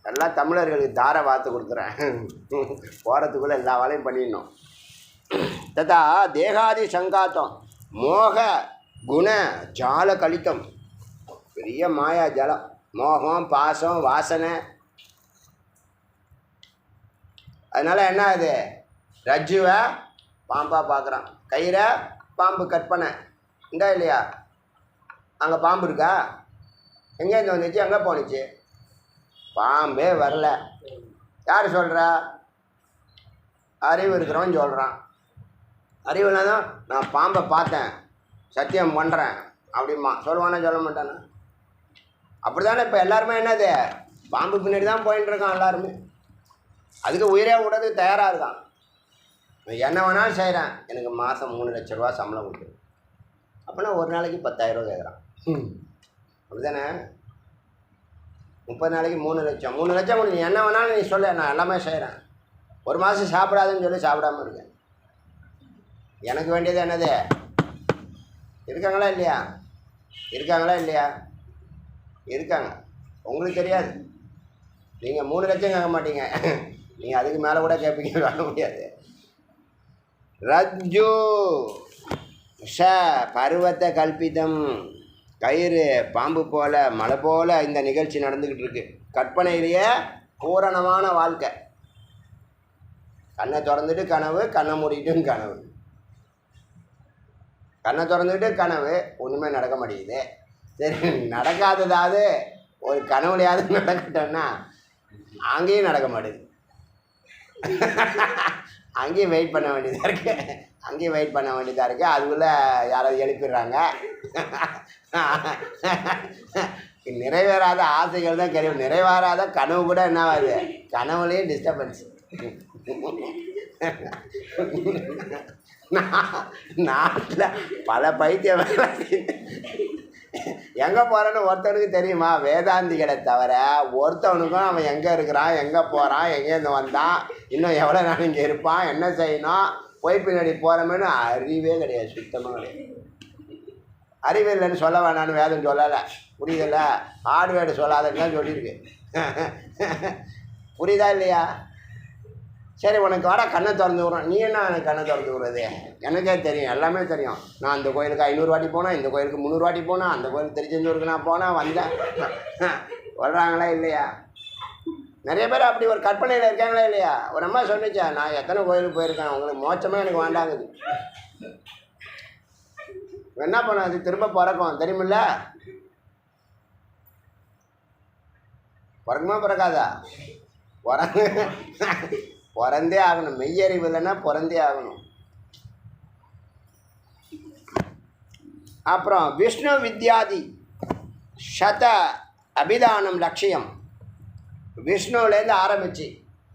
எல்லாம் தமிழர்களுக்கு தாரை வார்த்து கொடுக்குறேன். போகிறதுக்குள்ளே எல்லா வேலையும் பண்ணிடணும். ததா தேகாதி சங்காத்தம் மோக குண ஜால கலித்தம். பெரிய மாயா ஜலம். மோகம், பாசம், வாசனை. அதனால் என்ன ஆகுது? ரஜ்ஜுவை பாம்பாக பார்க்குறான், கயிறை பாம்பு கற்பனை. உண்டா இல்லையா? அங்கே பாம்பு இருக்கா? எங்கேருந்து வந்துச்சு? எங்கே போணுச்சு? பாம்பே வரல. யார் சொல்கிறா? அறிவு இருக்கிறவன் சொல்கிறான். அறிவு இல்லாதான் நான் பாம்பை பார்த்தேன், சத்தியம் பண்ணுறேன் அப்படிமா சொல்லுவானே, சொல்ல மாட்டானே? அப்படி தானே இப்போ எல்லாருமே என்னது? பாம்பு பின்னாடி தான் போயின்னு இருக்கான் எல்லாருமே. அதுக்கு உயிரே விடுறதுக்கு தயாராக இருக்கான். என்ன வேணாலும் செய்கிறேன், எனக்கு மாதம் 3 லட்ச ரூபா சம்பளம் கொடுக்குது. அப்படின்னா ஒரு நாளைக்கு 10,000 ரூபா கேட்குறான். அப்படி தானே? 30 நாளைக்கு 3 லட்சம். 3 லட்சம் நீ என்ன வேணாலும் நீ சொல்ல, நான் எல்லாமே செய்கிறேன். ஒரு மாதம் சாப்பிடாதுன்னு சொல்லி சாப்பிடாம இருக்கேன். எனக்கு வேண்டியது என்னது? இருக்காங்களா இல்லையா? இருக்காங்க. உங்களுக்கு தெரியாது. நீங்கள் 3 லட்சம் கேட்க மாட்டீங்க, நீங்கள் அதுக்கு மேலே கூட கேட்பீங்க. வாங்க முடியாது. ரஜ்ஜு ச பருவத்தை கல்பிதம். கயிறு பாம்பு போல், மலை போல் இந்த நிகழ்ச்சி நடந்துக்கிட்டு இருக்கு. கற்பனையிலேயே பூரணமான வாழ்க்கை. கண்ணை திறந்துட்டு கனவு, கண்ணை மூடிட்டும் கனவு. கண்ணை திறந்துட்டு கனவு, ஒன்றுமே நடக்க மாட்டேங்குது. சரி, நடக்காததாவது ஒரு கனவுலையாவது நடக்கட்டோன்னா அங்கேயும் நடக்க மாட்டேங்குது. அங்கேயும் வெயிட் பண்ண வேண்டியதாக இருக்குது. அதுக்குள்ளே யாராவது எழுப்பிடுறாங்க. நிறைவேறாத ஆசைகள் தான் கிடையாது. நிறைவேறாத கனவு கூட என்ன ஆகுது, கனவுலேயும் டிஸ்டர்பன்ஸ். நாட்டில் பல பைத்தியம் எங்கே போகிறான்னு ஒருத்தனுக்கு தெரியுமா? வேதாந்திகளை தவிர ஒருத்தவனுக்கும் அவன் எங்கே இருக்கிறான், எங்கே போகிறான், எங்கேருந்து வந்தான், இன்னும் எவ்வளோ நாள் இங்கே இருப்பான், என்ன செய்யணும், போய் பின்னாடி போகிறோமேனு அறிவே கிடையாது. சுத்தமாக கிடையாது. அறிவு இல்லைன்னு சொல்ல வேணான்னு வேதம் சொல்லலை. புரியுதில்ல? ஹார்ட்வேர்டு சொல்லாதன்னு சொல்லியிருக்கு. புரியுதா இல்லையா? சரி, உனக்கு வாடா கண்ணை திறந்து விட்றோம். நீ என்ன எனக்கு கண்ணை திறந்து விட்றது? எனக்கே தெரியும், எல்லாமே தெரியும். நான் அந்த கோயிலுக்கு 500 வாட்டி போனேன், இந்த கோயிலுக்கு 300 வாட்டி போனேன், அந்த கோயிலுக்கு திருச்செந்தூருக்கு நான் போனேன் வந்தேன். சொல்கிறாங்களா இல்லையா? நிறைய பேர் அப்படி ஒரு கற்பனையில் இருக்காங்களா இல்லையா? ஒரு அம்மா சொன்னிச்சா, நான் எத்தனை கோயிலுக்கு போயிருக்கேன், உங்களுக்கு மோட்சமே எனக்கு வேண்டாங்குது. என்ன பண்ணாது, திரும்ப பிறக்கும் தெரியுமில்ல? பிறக்குமா பிறக்காதா? பிறந்தே ஆகணும். மெய்யறிவு இல்லைன்னா பிறந்தே ஆகணும். அப்புறம் விஷ்ணு வித்யாதி சத அபிதானம் லட்சியம். விஷ்ணுவிலேருந்து ஆரம்பித்து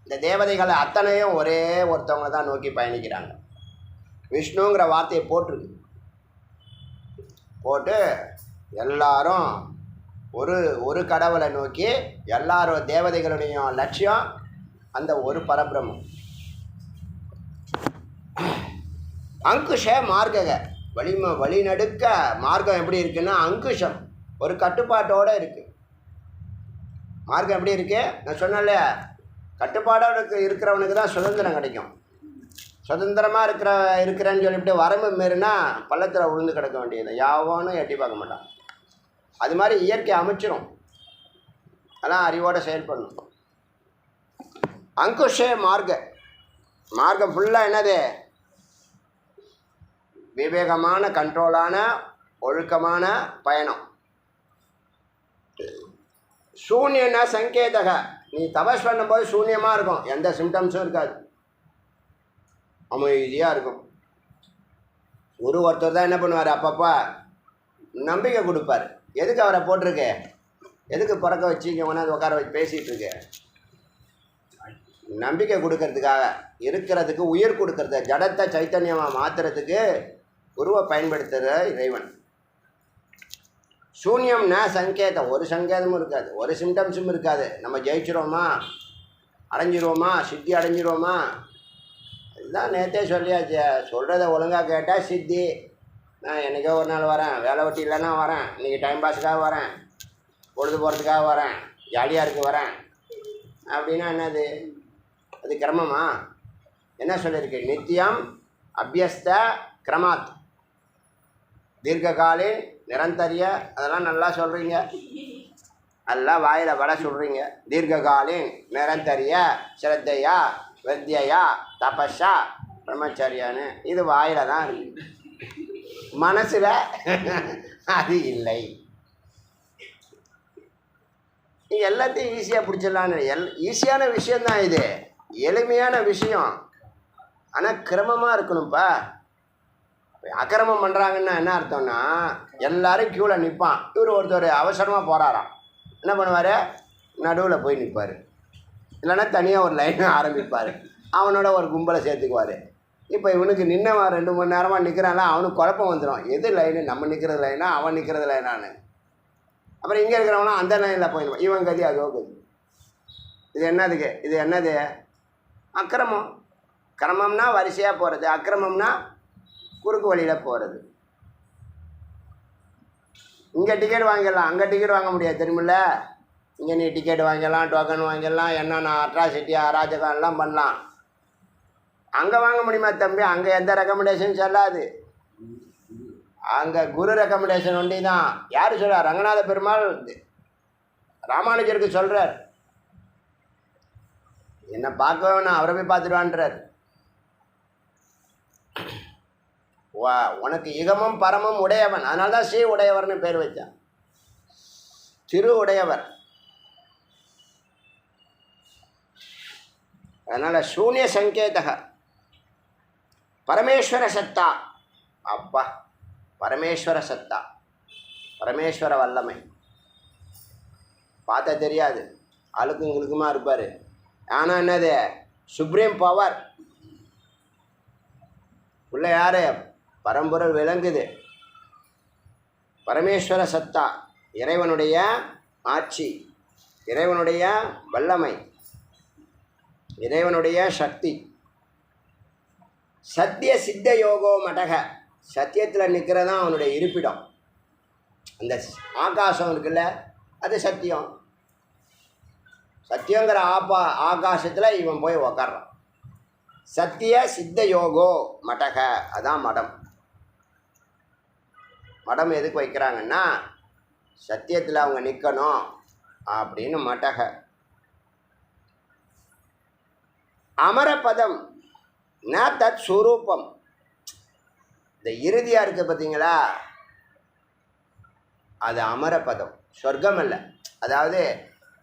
இந்த தேவதைகளை அத்தனையும் ஒரே ஒருத்தவங்க தான் நோக்கி பயணிக்கிறாங்க. விஷ்ணுங்கிற வார்த்தையை போட்டு எல்லாரும் ஒரு கடவுளை நோக்கி, எல்லாரும் தேவதைகளுடைய லட்சியம் அந்த ஒரு பரபிரம்மம். அங்குஷ மார்க்க வழிநடுக்க மார்க்கம் எப்படி இருக்குன்னா, அங்குஷம் ஒரு கட்டுப்பாட்டோடு இருக்குது. மார்க்கம் எப்படி இருக்கு? நான் சொன்னேன்ல, கட்டுப்பாடோடு இருக்கிறவனுக்கு தான் சுதந்திரம் கிடைக்கும். சுதந்திரமாக இருக்கிறேன்னு சொல்லிவிட்டு வரம்பு மீறினா பள்ளத்தில் விழுந்து கிடக்க வேண்டியது, யாவனும் எட்டி பார்க்க மாட்டான். அது மாதிரி இயற்கை அமைச்சிரும். அதெல்லாம் அறிவோடு செயல்படணும். அங்குஷே மார்க்கம் ஃபுல்லாக என்னது? விவேகமான, கண்ட்ரோலான, ஒழுக்கமான பயணம். சூன்யன்னா சங்கேதக. நீ தபஸ் பண்ணும்போது சூன்யமாக இருக்கும், எந்த சிம்டம்ஸும் இருக்காது, அமைதியாக இருக்கும். ஒருத்தர் தான் என்ன பண்ணுவார், அப்பப்போ நம்பிக்கை கொடுப்பார். எதுக்கு அவரை போட்டிருக்கு? எதுக்கு பிறக்க வச்சு இங்கே கொண்டாந்து உட்கார வச்சு பேசிகிட்டு இருக்கு? நம்பிக்கை கொடுக்கறதுக்காக, இருக்கிறதுக்கு உயிர் கொடுக்கறது, ஜடத்தை சைத்தன்யமாக மாற்றுறதுக்கு குருவை பயன்படுத்துகிற இறைவன். சூன்யம்னா சங்கேதம், ஒரு சங்கேதமும் இருக்காது, ஒரு சிம்டம்ஸும் இருக்காது. நம்ம ஜெயிச்சிருவோமா, அடைஞ்சிருவோமா, சித்தி அடைஞ்சிருவோமா, இதுதான் நேற்றே சொல்லியாச்சு. சொல்கிறத ஒழுங்காக கேட்டால் சித்தி. நான் என்றைக்கோ ஒரு நாள் வரேன், வேலை வெட்டி இல்லைன்னா வரேன், இன்றைக்கி டைம் பாஸுக்காக வரேன், பொழுது போகிறதுக்காக வரேன், ஜாலியாக இருக்கு வரேன் அப்படின்னா என்னது? அது கிரமமா? என்ன சொல்லியிருக்கு? நித்தியம் அபியஸ்த கிரமாத் தீர்க்ககாலின் நிரந்தரிய. அதெல்லாம் நல்லா சொல்கிறீங்க, நல்லா வாயில் வட சொல்கிறீங்க. தீர்க்ககாலின் நிரந்தரிய ஸ்ரத்தையா வித்யா தபஸா பிரம்மச்சரியான்னு இது வாயில் தான் இருக்கு, மனசில் அது இல்லை. நீ எல்லாத்தையும் ஈஸியாக பிடிச்சிடலான்னு ஈஸியான விஷயந்தான் இது, எளிமையான விஷயம். ஆனால் கிரமமாக இருக்கணும்ப்பா. அக்கிரமம் பண்ணுறாங்கன்னா என்ன அர்த்தம்னா, எல்லோரும் க்யூவில் நிற்பான், இவர் ஒருத்தர் அவசரமாக போகிறாராம், என்ன பண்ணுவார்? நடுவில் போய் நிற்பார், இல்லைன்னா தனியாக ஒரு லைனை ஆரம்பிப்பார், அவனோட ஒரு கும்பலை சேர்த்துக்குவார். இப்போ இவனுக்கு நின்னவன் 2 மணி நேரமாக நிற்கிறான்ல, அவனுக்கு குழப்பம் வந்துடும், எது லைனு, நம்ம நிற்கிறது லைனா அவன் நிற்கிறது லைனான்னு. அப்புறம் இங்கே இருக்கிறவனா அந்த லைனில் போயிடுவான், இவன் கதி அதோ கதி. இது என்னதுக்கு? இது என்னது? அக்கிரமம். கிரமம்னா வரிசையாக போகிறது, அக்கிரமம்னா குறுக்கு வழியில் போகிறது. இங்கே டிக்கெட் வாங்கிடலாம், அங்கே டிக்கெட் வாங்க முடியாது தெரியுமில்ல? இங்கே நீ டிக்கெட் வாங்கிடலாம், டோக்கன் வாங்கிடலாம், என்னென்ன அட்ராசிட்டி அராஜகம்லாம் பண்ணலாம். அங்கே வாங்க முடியுமா தம்பி? அங்கே எந்த ரெக்கமெண்டேஷன் சொல்லாது, அங்கே குரு ரெக்கமெண்டேஷன் ஒண்டி தான். யார் சொல்கிறார்? ரங்கநாத பெருமாள் ராமானுஜருக்கு சொல்கிறார், என்னை பார்க்க நான் அவரை போய் பார்த்துடுவான்றார். உனக்கு இகமும் பரமும் உடையவன், அதனால தான் ஸ்ரீ உடையவர்னு பேர் வச்சான். திரு உடையவர். அதனால் சூன்ய சங்கேதக பரமேஸ்வர சத்தா. அப்பா, பரமேஸ்வர சத்தா, பரமேஸ்வர வல்லமை. பார்த்தா தெரியாது, ஆளுக்கும் உங்களுக்குமா இருப்பார். ஆனால் என்னது, சுப்ரீம் பவர் உள்ள யார்? பரம்பொருள் விளங்குது. பரமேஸ்வர சத்தா, இறைவனுடைய ஆட்சி, இறைவனுடைய வல்லமை, இறைவனுடைய சக்தி. சத்திய சித்த யோகோ மடக, சத்தியத்தில் நிற்கிறதான் அவனுடைய இருப்பிடம். அந்த ஆகாசம் இருக்குல்ல, அது சத்தியம். சத்தியங்கிற ஆகாசத்தில் இவன் போய் உக்காடுறான். சத்திய சித்த யோகோ மடக, அதான் மடம். மடம் எதுக்கு வைக்கிறாங்கன்னா, சத்தியத்தில் அவங்க நிற்கணும் அப்படின்னு மடக. அமரபதம் ந தத் சுரூபம். இந்த இறுதியாக இருக்க பார்த்தீங்களா, அது அமரபதம், சொர்க்கம் இல்லை. அதாவது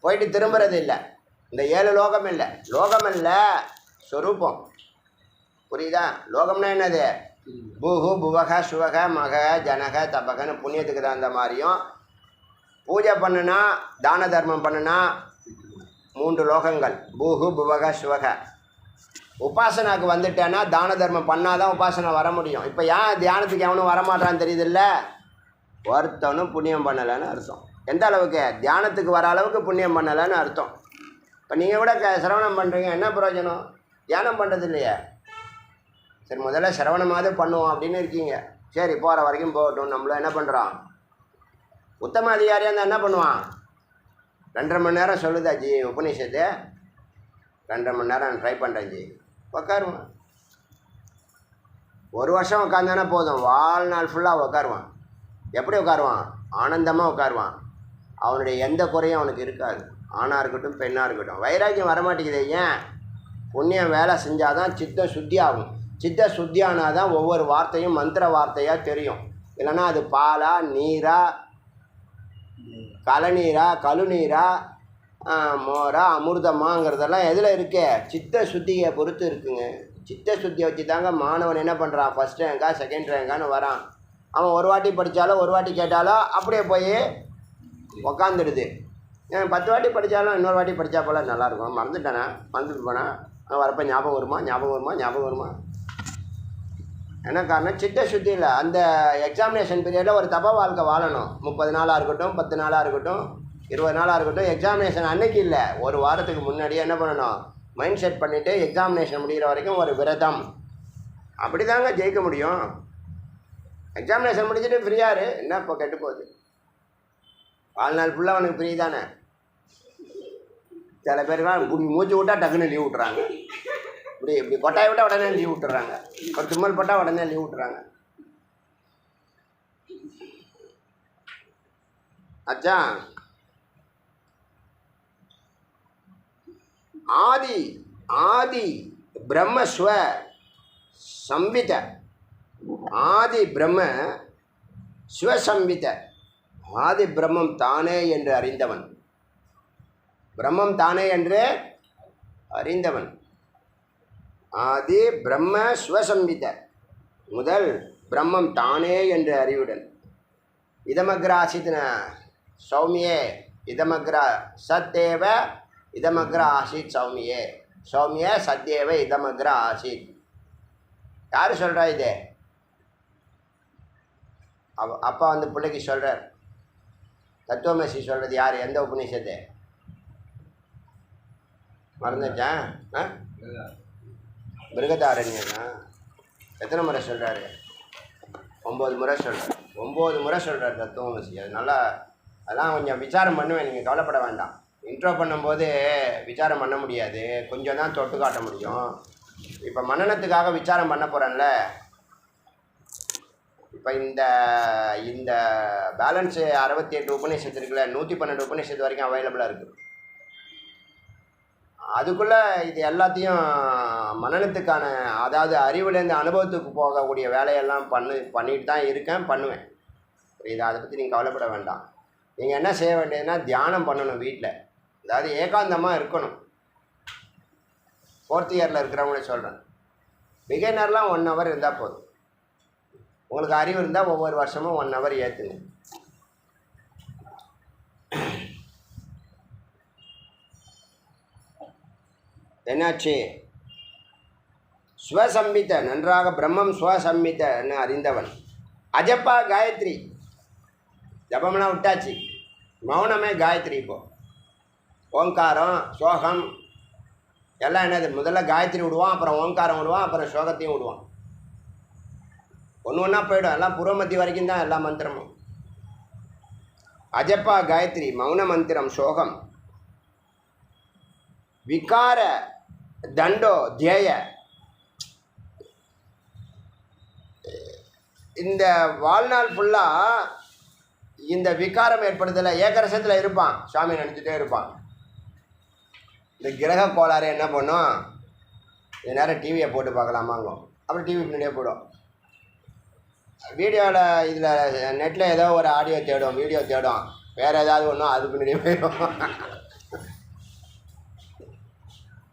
போயிட்டு திரும்புறது இல்லை. இந்த 7 லோகம் இல்லை, லோகம் இல்லை, ஸ்வரூபம். புரியுதா? லோகம்னா என்னது? பூஹு புவக சுவக மக ஜனக தபகன்னு புண்ணியத்துக்கு தகுந்த மாதிரியும், பூஜை பண்ணுனா தான தர்மம் பண்ணுனா 3 லோகங்கள், பூஹு புவக சுவக. உபாசனாவுக்கு வந்துட்டேன்னா தான தர்மம் பண்ணாதான் உபாசனை வர முடியும். இப்போ ஏன் தியானத்துக்கு எவனும் வரமாட்டான்னு தெரியுதில்ல? ஒருத்தனும் புண்ணியம் பண்ணலைன்னு அர்த்தம். எந்த அளவுக்கு? தியானத்துக்கு வர அளவுக்கு புண்ணியம் பண்ணலைன்னு அர்த்தம். இப்போ நீங்கள் கூட சிரவணம் பண்ணுறீங்க, என்ன பிரயோஜனம்? தியானம் பண்ணுறது இல்லையே. சரி, முதல்ல சிரவணமாவது பண்ணுவோம் அப்படின்னு இருக்கீங்க. சரி, போகிற வரைக்கும் போகட்டும். நம்மளும் என்ன பண்ணுறோம்? உத்தம அதிகாரியாக இருந்தால் என்ன பண்ணுவான்? 2.5 மணி நேரம் சொல்லுதா ஜி உபநிஷத்து, 2.5 மணி நேரம் நான் ட்ரை பண்ணுறேன் ஜி, உட்காருவான். 1 வருஷம் உட்காந்தானே போதும், வாழ்நாள் ஃபுல்லாக உட்காருவான். எப்படி உட்காருவான்? ஆனந்தமாக உட்காருவான். அவனுடைய எந்த குறையும் அவனுக்கு இருக்காது. ஆணாக இருக்கட்டும் பெண்ணாக இருக்கட்டும். வைராக்கியம் வரமாட்டேங்குது. ஏன்? புண்ணியம் வேலை செஞ்சால் தான் சித்த சுத்தி ஆகும். சித்த சுத்தி ஆனால் தான் ஒவ்வொரு வார்த்தையும் மந்திர வார்த்தையாக தெரியும். இல்லைன்னா அது பாலா, நீரா, கலநீரா, கழுநீரா, மோரா, அமிர்தமாங்கிறதெல்லாம் எதில் இருக்கு? சித்த சுத்தியை பொறுத்து இருக்குங்க. சித்த சுத்தியை வச்சு தாங்க மாணவன் என்ன பண்ணுறான், ஃபஸ்ட் ரேங்கா செகண்ட் ரேங்கான்னு வரான். அவன் ஒரு வாட்டி படித்தாலும் ஒரு வாட்டி கேட்டாலும் அப்படியே போய் உக்காந்துடுது. 10 வாட்டி படித்தாலும் இன்னொரு வாட்டி படித்தா போல நல்லாயிருக்கும். மறந்துட்டானே, மறந்துட்டு போனால் வரப்போ ஞாபகம் வருமா, ஞாபகம் வருமா, ஞாபகம் வருமா? என்ன காரணம்? சித்த சுத்தி இல்லை. அந்த எக்ஸாமினேஷன் பீரியடில் ஒரு தப வாழ்க்கை வாழணும். 30 நாளாக இருக்கட்டும், 10 நாளாக இருக்கட்டும், 20 நாளாக இருக்கட்டும். எக்ஸாமினேஷன் அன்னைக்கு இல்லை, ஒரு வாரத்துக்கு முன்னாடியே என்ன பண்ணணும்? மைண்ட் செட் பண்ணிவிட்டு எக்ஸாமினேஷன் முடிகிற வரைக்கும் ஒரு விரதம். அப்படி தாங்க ஜெயிக்க முடியும். எக்ஸாமினேஷன் முடிச்சுட்டு ஃப்ரீயாரு, என்ன இப்போ கெட்டு போகுது? வாழ்நாள் ஃபுல்லாக அவனுக்கு ஃப்ரீ தானே. சில பேருக்குலாம் இப்படி மூச்சு விட்டால் டக்குன்னு லீவ் விட்டுறாங்க. இப்படி கொட்டாய் விட்டால் உடனே லீவ் விட்டுறாங்க. ஒரு தும்மல் போட்டால் உடனே லீவ் விட்டுறாங்க. அச்சா, ஆதி ஆதி பிரம்மஸ்வ சம்பித, ஆதி பிரம்ம சிவசம்பித. ஆதி பிரம்மம் தானே என்று அறிந்தவன், பிரம்மம் தானே என்று அறிந்தவன். ஆதி பிரம்ம சிவசம்பித, முதல் பிரம்மம் தானே என்று அறிவுடன். இதமக்ர ஆசித்ன சௌமியே, இதமக்ர சத்தேவ இதமக்ர ஆசித் சௌமியே, சௌமிய சத்யேவ இதமக்ர ஆசித். யார் சொல்கிறா இது? அப்பா வந்து பிள்ளைக்கு சொல்கிறார். தத்துவமசி சொல்கிறது யார்? எந்த உபநிஷத்து? மறந்துட்டேன். மிருகதாரண்யனா? எத்தனை முறை சொல்கிறாரு? 9 முறை சொல்கிறார். 9 முறை சொல்கிறார் தத்துவமசி. அதனால அதெல்லாம் கொஞ்சம் விசாரம் பண்ணுவேன், நீங்கள் கவலைப்பட வேண்டாம். இன்ட்ரோ பண்ணும்போது விசாரம் பண்ண முடியாது, கொஞ்சம் தான் தொட்டு காட்ட முடியும். இப்போ மனநத்துக்காக விசாரம் பண்ண போகிறேன்ல. இப்போ இந்த பேலன்ஸு 68 உபநிஷத்து இருக்குல்ல, 112 உபநிஷத்து வரைக்கும் அவைலபிளாக இருக்குது. அதுக்குள்ளே இது எல்லாத்தையும் மனநத்துக்கான, அதாவது அறிவுலேருந்து அனுபவத்துக்கு போகக்கூடிய வேலையெல்லாம் பண்ணிட்டு தான் இருக்கேன், பண்ணுவேன். இதை அதை பற்றி நீங்கள் கவலைப்பட வேண்டாம். நீங்கள் என்ன செய்ய வேண்டியதுன்னா தியானம் பண்ணணும் வீட்டில். அதாவது ஏகாந்தமாக இருக்கணும். 4th இயரில் இருக்கிறவங்களே சொல்கிறேன். பிகைனர்லாம் 1 hour இருந்தால் போதும். உங்களுக்கு அறிவு இருந்தால் ஒவ்வொரு வருஷமும் 1 hour ஏற்றுங்க. என்னாச்சு? ஸ்வசம்பித்த, நன்றாக பிரம்மம் ஸ்வசம்பித்தன்னு அறிந்தவன். அஜப்பா காயத்ரி, ஜபம்லாம் விட்டாச்சு, மௌனமே காயத்ரி. இப்போ ஓங்காரம் சோகம் எல்லாம் என்னது? முதல்ல காயத்ரி விடுவான், அப்புறம் ஓங்காரம் விடுவான், அப்புறம் சோகத்தையும் விடுவான். ஒன்று ஒன்றா போயிடும். எல்லாம் புறமத்தி வரைக்கும் தான் எல்லா மந்திரமும். அஜப்பா காயத்ரி, மௌன மந்திரம் சோகம், விகார தண்டோ தியேய. இந்த வாழ்நாள் ஃபுல்லாக இந்த விகாரம் ஏற்படுத்தலை, ஏக்கரசத்தில் இருப்பான், சாமி நினச்சிட்டே இருப்பான். இந்த கிரக கோளாறு என்ன பண்ணும்? இந்த நேரம் டிவியை போட்டு பார்க்கலாமாங்க, அப்புறம் டிவி பின்னாடியே போடும். வீடியோவில் இதில் நெட்டில் ஏதோ ஒரு ஆடியோ தேடும், வீடியோ தேடும், வேறு ஏதாவது ஒன்றும் அது பின்னாடியே போயிடும்.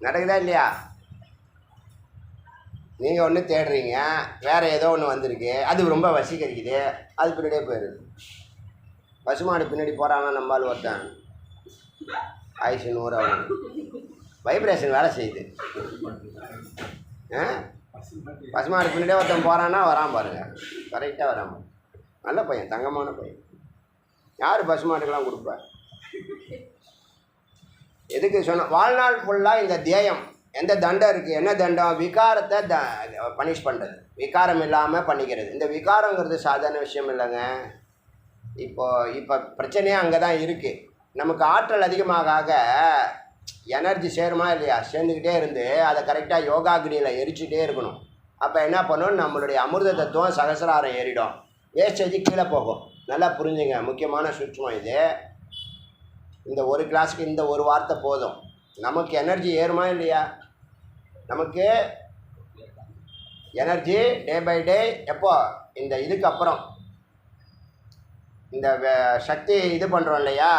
நடக்குதா இல்லையா? நீங்கள் ஒன்று தேடுறீங்க, வேறு ஏதோ ஒன்று வந்திருக்கு, அது ரொம்ப வசீகரிக்குது, அது பின்னாடியே போயிடுது. பசுமாடு பின்னாடி போகிறாங்க நம்மளால் ஒருத்தன், ஆயுஷு 100 ஆகும், வைப்ரேஷன் வேலை செய்யுது. பசுமாடு பின்னாடியே ஒருத்தன் போகிறான்னா வரான் பாருங்கள், கரெக்டாக வரான். நல்ல பையன், தங்கமான பையன். யார் பசுமாட்டுக்கெல்லாம் கொடுப்பா? எதுக்கு சொன்ன? வாழ்நாள் ஃபுல்லாக இந்த தியேயம், எந்த தண்டம் இருக்குது? என்ன தண்டம்? விகாரத்தை பனிஷ் பண்ணுறது, விகாரம் இல்லாமல் பண்ணிக்கிறது. இந்த விகாரங்கிறது சாதாரண விஷயம் இல்லைங்க. இப்போ பிரச்சனையே அங்கே தான் இருக்குது. நமக்கு ஆற்றல் அதிகமாக எனர்ஜி சேருமா இல்லையா? சேர்ந்துக்கிட்டே இருந்து அதை கரெக்டாக யோகாக்னியில் எரிச்சிட்டே இருக்கணும். அப்போ என்ன பண்ணணும்? நம்மளுடைய அமிர்த தத்துவம் சகசிராரம் ஏறிடும், வேஸ்டேஜ் கீழே போகும். நல்லா புரிஞ்சுங்க, முக்கியமான சூட்சம் இது. இந்த ஒரு கிளாஸுக்கு இந்த ஒரு வார்த்தை போதும். நமக்கு எனர்ஜி ஏறுமா இல்லையா? நமக்கு எனர்ஜி டே பை டே எப்போ? இந்த இதுக்கு அப்புறம் இந்த சக்தி இது பண்ணுறோம் இல்லையா?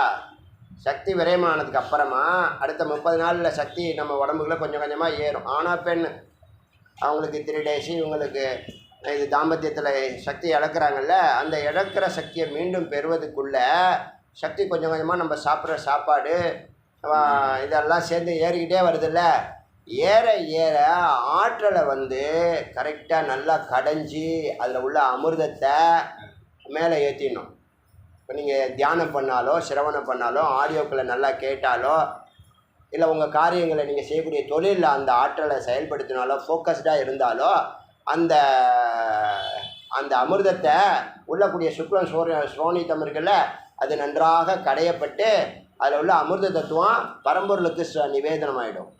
சக்தி விரயமானதுக்கு அப்புறமா அடுத்த 30 நாளில் சக்தி நம்ம உடம்புக்குள்ளே கொஞ்சம் கொஞ்சமாக ஏறும். ஆனால் பெண் அவங்களுக்கு 3 days, இவங்களுக்கு இது தாம்பத்தியத்தில் சக்தி இழக்கிறாங்கல்ல, அந்த இழக்கிற சக்தியை மீண்டும் பெறுவதுக்குள்ள சக்தி கொஞ்சம் கொஞ்சமாக நம்ம சாப்பிட்ற சாப்பாடு இதெல்லாம் சேர்ந்து ஏறிக்கிட்டே வருதில்ல. ஏற ஏற ஆற்றலை கரெக்டாக நல்லா கடைஞ்சி அதில் உள்ள அமிர்தத்தை மேலே ஏற்றிடணும். இப்போ நீங்கள் தியானம் பண்ணாலோ சிரவணம் பண்ணாலோ ஆடியோக்களை நல்லா கேட்டாலோ இல்லை உங்கள் காரியங்களை நீங்கள் செய்யக்கூடிய தொழிலில் அந்த ஆற்றலை செயல்படுத்தினாலோ ஃபோக்கஸ்டாக இருந்தாலோ அந்த அந்த அமிர்தத்தை உள்ளக்கூடிய சுக்ரம் ஸ்ரோனித்தம் இருக்குல்ல, அது நன்றாக கடையப்பட்டு அதில் உள்ள அமிர்த தத்துவம் பரம்பொருளுக்கு நிவேதனம் ஆகிடும்.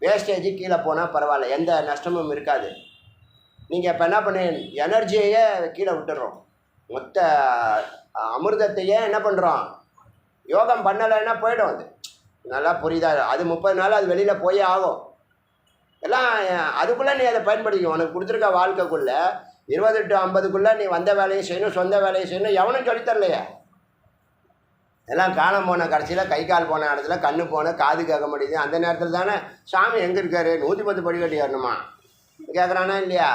வேஸ்டேஜ் கீழே போனால் பரவாயில்ல, எந்த நஷ்டமும் இருக்காது. நீங்கள் இப்போ என்ன பண்ண, எனர்ஜியையே கீழே விட்டுடுறோம், மொத்த அமிர்தத்தையே என்ன பண்ணுறோம், யோகம் பண்ணலைன்னா போயிடும். அது நல்லா புரியுதா? அது 30 நாள் அது வெளியில் போயே ஆகும். எல்லாம் அதுக்குள்ளே நீ அதை பயன்படுத்திக்கும். உனக்கு கொடுத்துருக்க வாழ்க்கைக்குள்ளே 20 to 50க்குள்ளே நீ வந்த வேலையும் செய்யணும், சொந்த வேலையும் செய்யணும். எவனும் சொல்லித்தரலையே. எல்லாம் காலம் போன கடைசியில் கை கால் போன இடத்துல கண்ணு போன காது கேட்க முடியுது. அந்த நேரத்தில் தானே சாமி எங்கே இருக்காரு, 110 படி கட்டி வரணுமா கேட்குறானா இல்லையா?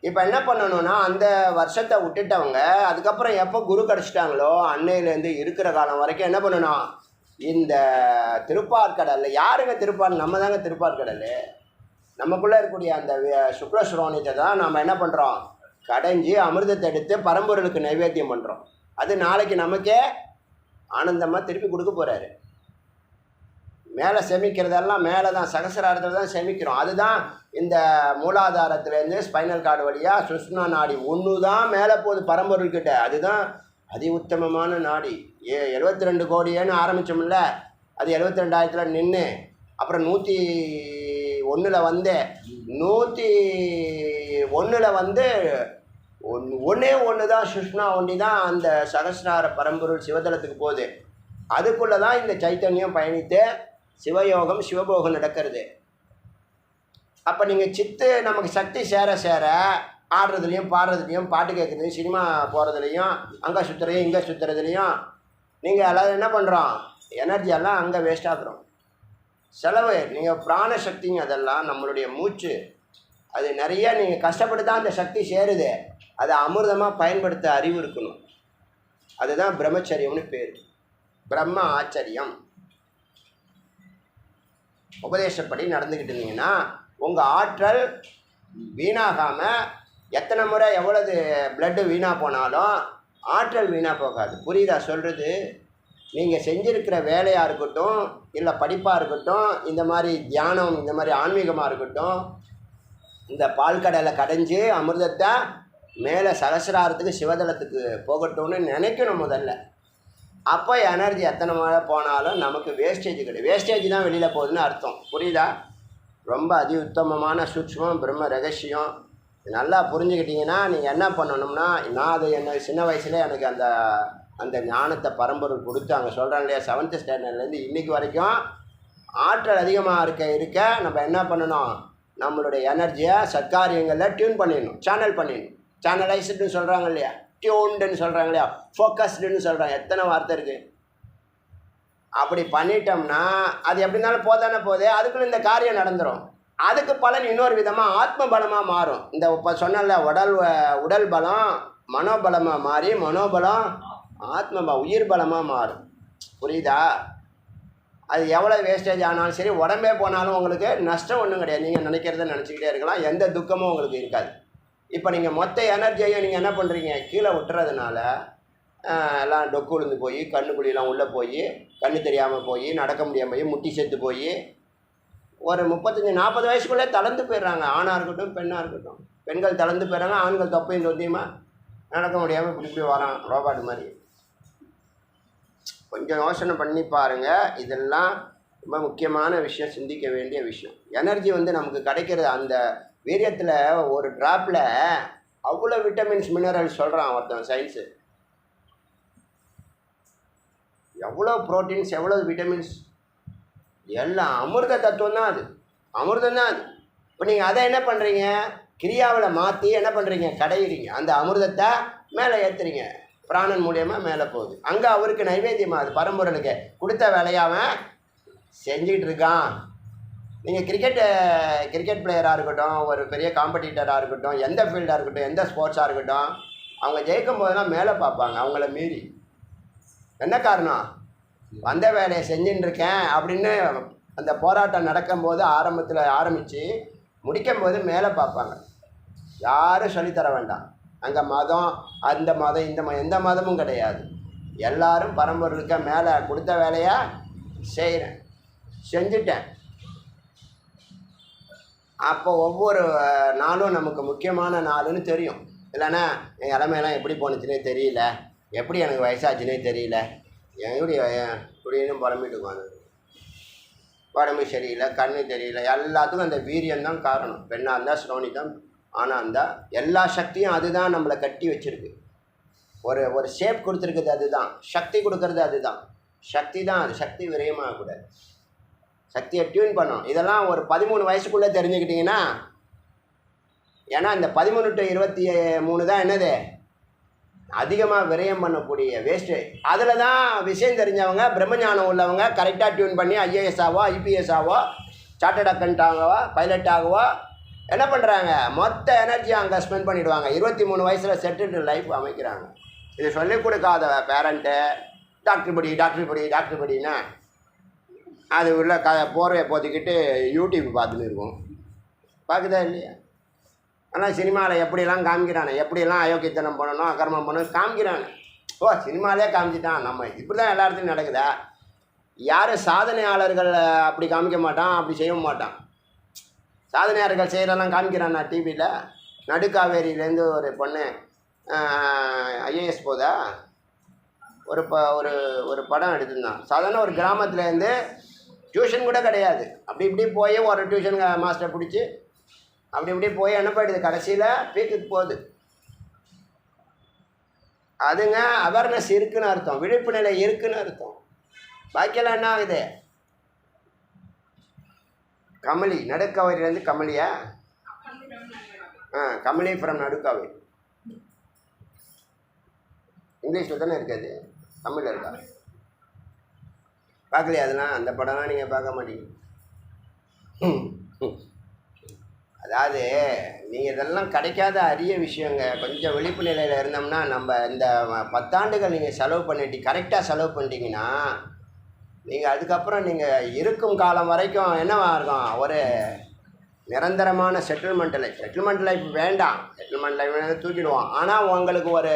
இப்போ என்ன பண்ணணும்னா அந்த வருஷத்தை விட்டுட்டவங்க அதுக்கப்புறம் எப்போ குரு கிடச்சிட்டாங்களோ அன்னையிலேருந்து இருக்கிற காலம் வரைக்கும் என்ன பண்ணணும், இந்த திருப்பாற்கடலில் யாருங்க திருப்பார், நம்ம தாங்க திருப்பாற்கடல். நமக்குள்ளே இருக்கக்கூடிய அந்த சுக்ரஸ்ரோனித்தை தான் நம்ம என்ன பண்ணுறோம், கடைஞ்சி அமிர்தத்தை எடுத்து பரம்பொருளுக்கு நைவேத்தியம் பண்ணுறோம். அது நாளைக்கு நமக்கே ஆனந்தமாக திருப்பி கொடுக்க போகிறாரு. மேலே செமிக்கிறதெல்லாம் மேலே தான் சகசிராரத்தில் தான் செமிக்கிறோம். அதுதான் இந்த மூலாதாரத்துலேருந்து ஸ்பைனல் கார்டு வழியாக சுஷ்ணா நாடி ஒன்று தான் மேலே போகுது பரம்பொருள்கிட்ட. அதுதான் அதி உத்தமமான நாடி. 72 கோடின்னு ஆரம்பித்தோம்ல, அது 72,000 நின்று அப்புறம் 101 ஒன்றே ஒன்று தான் சுஷ்ணா ஒண்டி தான் அந்த சகசிரார பரம்பொருள் சிவதலத்துக்கு போகுது. அதுக்குள்ளே தான் இந்த சைத்தன்யம் பயணித்து சிவயோகம் சிவபோகம் நடக்கிறது. அப்போ நீங்கள் சித்து நமக்கு சக்தி சேர சேர ஆடுறதுலையும் பாடுறதுலையும் பாட்டு கேட்குறதுலையும் சினிமா போகிறதுலையும் அங்கே சுற்றுறதையும் இங்கே சுற்றுறதுலையும் நீங்கள் எல்லாரும் என்ன பண்ணுறோம், எனர்ஜியெல்லாம் அங்கே வேஸ்ட் ஆகுறோம். செலவு நீங்கள் பிராணசக்திங்க, அதெல்லாம் நம்மளுடைய மூச்சு, அது நிறைய நீங்கள் கஷ்டப்பட்டு தான் அந்த சக்தி சேருது. அதை அமிர்தமாக பயன்படுத்த அறிவு இருக்கணும். அதுதான் பிரம்மச்சரியம்னு பேர். பிரம்ம ஆச்சரியம். உபதேசப்படி நடந்துக்கிட்டு இருந்தீங்கன்னா உங்கள் ஆற்றல் வீணாகாமல், எத்தனை முறை எவ்வளவு பிளட்டு வீணாக போனாலும் ஆற்றல் வீணாக போகாது. புரியுதா சொல்கிறது? நீங்கள் செஞ்சுருக்கிற வேலையாக இருக்கட்டும், இல்லை படிப்பாக இருக்கட்டும், இந்த மாதிரி தியானம், இந்த மாதிரி ஆன்மீகமாக இருக்கட்டும், இந்த பால்கடலை கடைஞ்சி அமிர்தத்தை மேலே சகசிராரத்துக்கு சிவதளத்துக்கு போகட்டும்னு நினைக்கணும் முதல்ல. அப்போ எனர்ஜி எத்தனை மழை போனாலும் நமக்கு வேஸ்டேஜ் கிடையாது. வேஸ்டேஜ் தான் வெளியில் போகுதுன்னு அர்த்தம். புரியுதா? ரொம்ப அதி உத்தமமான சூட்சமம், பிரம்ம ரகசியம். நல்லா புரிஞ்சுக்கிட்டிங்கன்னா நீங்கள் என்ன பண்ணணும்னா, நான் அது என்ன சின்ன வயசுல எனக்கு அந்த ஞானத்தை பரம்பொருள் கொடுத்து, அங்கே சொல்கிறேன் இல்லையா, 7th ஸ்டாண்டர்ட்லேருந்து இன்றைக்கி வரைக்கும் ஆற்றல் அதிகமாக இருக்க நம்ம என்ன பண்ணணும், நம்மளுடைய எனர்ஜியை சத்காரியங்களில் டியூன் பண்ணிடணும், சேனல் பண்ணிடணும். சேனலைஸ்டுன்னு சொல்கிறாங்க இல்லையா, டியூன்டுன்னு சொல்கிறாங்க இல்லையா, ஃபோக்கஸ்டுன்னு சொல்கிறாங்க. எத்தனை வார்த்தை இருக்குது. அப்படி பண்ணிட்டோம்னா அது எப்படி இருந்தாலும் போதானே போதே, அதுக்குள்ள இந்த காரியம் நடந்துடும். அதுக்கு பலன் இன்னொரு விதமாக ஆத்ம பலமாக மாறும். இந்த இப்போ சொன்னல உடல் பலம் மனோபலமாக மாறி, மனோபலம் உயிர் பலமாக மாறும். புரியுதா? அது எவ்வளோ வேஸ்டேஜ் ஆனாலும் சரி, உடம்பே போனாலும் உங்களுக்கு நஷ்டம் ஒன்றும் கிடையாது. நீங்கள் நினைக்கிறத நினச்சிக்கிட்டே இருக்கலாம், எந்த துக்கமும் உங்களுக்கு இருக்காது. இப்போ நீங்கள் மொத்த எனர்ஜியையும் நீங்கள் என்ன பண்ணுறீங்க, கீழே விட்டுறதுனால எல்லாம் டொக்கு விழுந்து போய், கண்ணுக்குழியெல்லாம் உள்ளே போய், கண்ணு தெரியாமல் போய், நடக்க முடியாமல் போய், முட்டி செத்து போய், ஒரு 35-40 வயசுக்குள்ளே தளர்ந்து போயிடுறாங்க. ஆணாக இருக்கட்டும் பெண்ணாக இருக்கட்டும். பெண்கள் தளர்ந்து போயிடுறாங்க, ஆண்கள் தொப்பையும் தொத்தியுமாக நடக்க முடியாமல் இப்படி வரான் ரோபாட் மாதிரி. கொஞ்சம் யோசனை பண்ணி பாருங்கள். இதெல்லாம் ரொம்ப முக்கியமான விஷயம், சிந்திக்க வேண்டிய விஷயம். எனர்ஜி நமக்கு கிடைக்கிறது அந்த வீரியத்தில் ஒரு ட்ராப்பில் அவ்வளோ விட்டமின்ஸ் மினரல்ஸ் சொல்கிறான் ஒருத்தன் சயின்ஸு. எவ்வளோ ப்ரோட்டீன்ஸ், எவ்வளோ விட்டமின்ஸ், எல்லாம் அமிர்த தத்துவம் தான். அது அமிர்தம் தான் அது. இப்போ நீங்கள் அதை என்ன பண்ணுறீங்க, கிரியாவில் மாற்றி என்ன பண்ணுறீங்க, கடையிறீங்க. அந்த அமிர்தத்தை மேலே ஏற்றுறீங்க, பிராணன் மூலியமாக மேலே போகுது. அங்கே அவருக்கு நைவேத்தியமாக அது பரம்பொருளுக்கு கொடுத்த வேலையாக அவன் செஞ்சிகிட்டு இருக்கான். நீங்கள் கிரிக்கெட் பிளேயராக இருக்கட்டும், ஒரு பெரிய காம்படிட்டராக இருக்கட்டும், எந்த ஃபீல்டாக இருக்கட்டும், எந்த ஸ்போர்ட்ஸாக இருக்கட்டும், அவங்க ஜெயிக்கும் போதெல்லாம் மேலே பார்ப்பாங்க அவங்கள மீறி. என்ன காரணம், வந்த வேலையை செஞ்சுட்டு இருக்கேன் அப்படின்னு அந்த போராட்டம் நடக்கும்போது ஆரம்பித்து முடிக்கும்போது மேலே பார்ப்பாங்க. யாரும் சொல்லித்தர வேண்டாம். அங்கே மதம், அந்த மதம், இந்த மதம், எந்த மதமும் கிடையாது. எல்லாரும் பரம்பொருளுக்க மேலே கொடுத்த வேலையை செய்கிறேன், செஞ்சுட்டேன். அப்போ ஒவ்வொரு நாளும் நமக்கு முக்கியமான நாளுன்னு தெரியும். இல்லைன்னா என் இளமையெல்லாம் எப்படி போணுச்சுன்னே தெரியல, எப்படி எனக்கு வயசாச்சுன்னே தெரியல, எப்படின்னு புலம்பிட்டு இருக்கோம். உடம்பு சரியில்லை, கண்ணு தெரியல, எல்லாத்துக்கும் அந்த வீரியம்தான் காரணம். பெண்ணாக இருந்தால் ஸ்லோனி தான், ஆணாக இருந்தால் எல்லா சக்தியும் அதுதான் நம்மளை கட்டி வச்சுருக்கு. ஒரு ஷேப் கொடுத்துருக்குது, அதுதான் சக்தி கொடுக்கறது. அதுதான் சக்தி தான். அது சக்தி விரயமாகக்கூடாது, சக்தியை டியூன் பண்ணணும். இதெல்லாம் ஒரு 13 வயசுக்குள்ளே தெரிஞ்சுக்கிட்டிங்கன்னா, ஏன்னா இந்த 13 to 23 தான் என்னது அதிகமாக விரயம் பண்ணக்கூடிய வேஸ்ட்டு. அதில் தான் விஷயம் தெரிஞ்சவங்க, பிரம்மஞானம் உள்ளவங்க கரெக்டாக டியூன் பண்ணி IAS ஆவோ, IPS ஆவோ, சார்ட்டர்ட் அக்கௌண்ட் ஆகவோ, பைலட் ஆகவோ என்ன பண்ணுறாங்க, மொத்த எனர்ஜியை அங்கே ஸ்பெண்ட் பண்ணிவிடுவாங்க. 23 வயசில் செட்டில்டு லைஃப் அமைக்கிறாங்க. இது சொல்லிக் கொடுக்காத பேரண்ட்டு டாக்டர் படின்னா அது உள்ள போர்வையை போத்திக்கிட்டு யூடியூப் பார்த்துன்னு இருக்கும். பார்க்குதா இல்லையா? ஆனால் சினிமாவில் எப்படியெல்லாம் காமிக்கிறானே, எப்படியெல்லாம் அயோக்கியத்தனம் பண்ணணும், அக்கிரமம் பண்ணணும் காமிக்கிறானே. சினிமாலே காமிச்சிட்டான். நம்ம இப்படி தான் எல்லா இடத்துலையும் நடக்குதா? யாரும் சாதனையாளர்கள் அப்படி காமிக்க மாட்டான், அப்படி செய்ய மாட்டான். சாதனையாளர்கள் செய்கிறதெல்லாம் காமிக்கிறான். நான் டிவியில் நடுக்காவேரியிலேருந்து ஒரு பொண்ணு IAS போதா ஒரு படம் எடுத்திருந்தான். சாதாரண ஒரு கிராமத்துலேருந்து டியூஷன் கூட கிடையாது, அப்படி இப்படி போய் ஒரு டியூஷன் மாஸ்டர் பிடிச்சி அப்படி இப்படி போய் என்ன போயிடுது, கடைசியில் பீக்குக்கு போகுது. அதுங்க அவேர்னஸ் இருக்குன்னு அர்த்தம், விழிப்பு நிலை இருக்குன்னு அர்த்தம். பாக்கியெல்லாம் என்ன ஆகுது? கமலி, நடுக்காவேரியிலேருந்து கமலியா? கமலி ஃப்ரம் நடுக்காவேரி. இங்கிலீஷில் தானே இருக்காது, தமிழில் இருக்கா? பார்க்கலையா அதெல்லாம்? அந்த படம்லாம் நீங்கள் பார்க்க மாட்டீங்க. அதாவது நீங்கள் இதெல்லாம் கிடைக்காத அரிய விஷயங்க. கொஞ்சம் விழிப்பு நிலையில் இருந்தோம்னா நம்ம இந்த 10 ஆண்டுகள் நீங்கள் செலவு பண்ணிட்டு கரெக்டாக செலவு பண்ணிட்டீங்கன்னா நீங்கள் அதுக்கப்புறம் நீங்கள் இருக்கும் காலம் வரைக்கும் என்னவா இருக்கும்? ஒரு நிரந்தரமான செட்டில்மெண்ட் லைஃப் வேண்டாம். செட்டில்மெண்ட் லைஃப் தூக்கிடுவோம். ஆனால் உங்களுக்கு ஒரு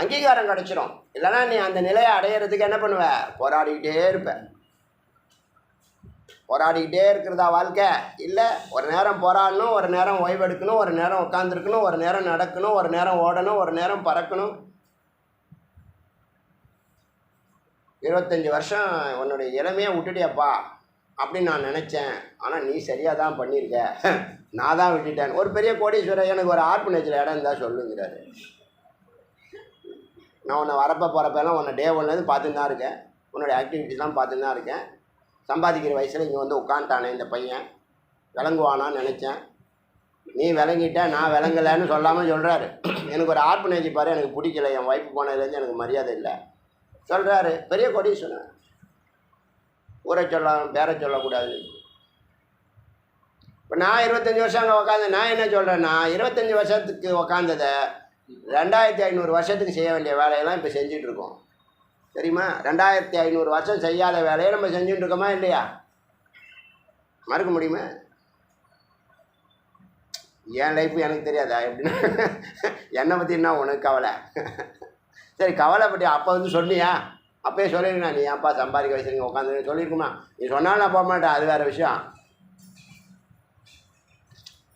அங்கீகாரம் கிடச்சிரும். இல்லைனா நீ அந்த நிலையை அடையிறதுக்கு என்ன பண்ணுவ? போராடிக்கிட்டே இருப்ப. போராடிக்கிட்டே இருக்கிறதா வாழ்க்கை? இல்லை, ஒரு நேரம் போராடணும், ஒரு நேரம் ஓய்வெடுக்கணும், ஒரு நேரம் உட்காந்துருக்கணும், ஒரு நேரம் நடக்கணும், ஒரு நேரம் ஓடணும், ஒரு நேரம் பறக்கணும். 25 வருஷம் உன்னுடைய இளமையை விட்டுட்டியப்பா அப்படின்னு நான் நினச்சேன். ஆனால் நீ சரியாக தான் பண்ணியிருக்க, நான் தான் விட்டுட்டேன். ஒரு பெரிய கோடீஸ்வரர் எனக்கு ஒரு ஆர்பனேஜில் இடம் இருந்தால் சொல்லுங்கிறாரு. நான் உன்னை போகிறப்பெல்லாம் உன்னை டே 1லேருந்து பார்த்துன்னு தான் இருக்கேன். உன்னோட ஆக்டிவிட்டிஸ்லாம் பார்த்துன்னு தான் இருக்கேன். சம்பாதிக்கிற வயசில் இங்கே வந்து உட்காந்துட்டானே இந்த பையன், விளங்குவானான்னு நினச்சேன். நீ விளங்கிட்ட, நான் விளங்கலைன்னு சொல்லாமல் சொல்கிறாரு. எனக்கு ஒரு ஆர்பனேஜ் பாரு, எனக்கு பிடிக்கல, என் ஒய்ஃப் போனதுலேருந்து எனக்கு மரியாதை இல்லை சொல்கிறாரு. பெரிய கோடீஸ்வரன். ஊரை சொல்லலாம், பேரை சொல்லக்கூடாது. இப்போ நான் 25 வருஷம் அங்கே உட்காந்து நான் என்ன சொல்கிறேன்னா, 25 வருஷத்துக்கு உக்காந்ததை 2500 வருஷத்துக்கு செய்ய வேண்டிய வேலையெல்லாம் இப்போ செஞ்சிட்ருக்கோம். தெரியுமா? 2500 வருஷம் செய்யாத வேலையை நம்ம செஞ்சுட்டு இருக்கோமா இல்லையா? மறுக்க முடியுமா? என் லைஃப் எனக்கு தெரியாதா எப்படின்னா? என்னை பற்றி என்ன உனக்கு கவலை? சரி, கவலைப்பட்டி அப்போ வந்து சொன்னியா? அப்போயே சொல்லிருக்கா, நீ ஏன்ப்பா சம்பாதிக்க வச்சுருங்க உட்காந்து சொல்லியிருக்குமா? நீ சொன்னாலும் நான் போக மாட்டேன், அது வேறு விஷயம்.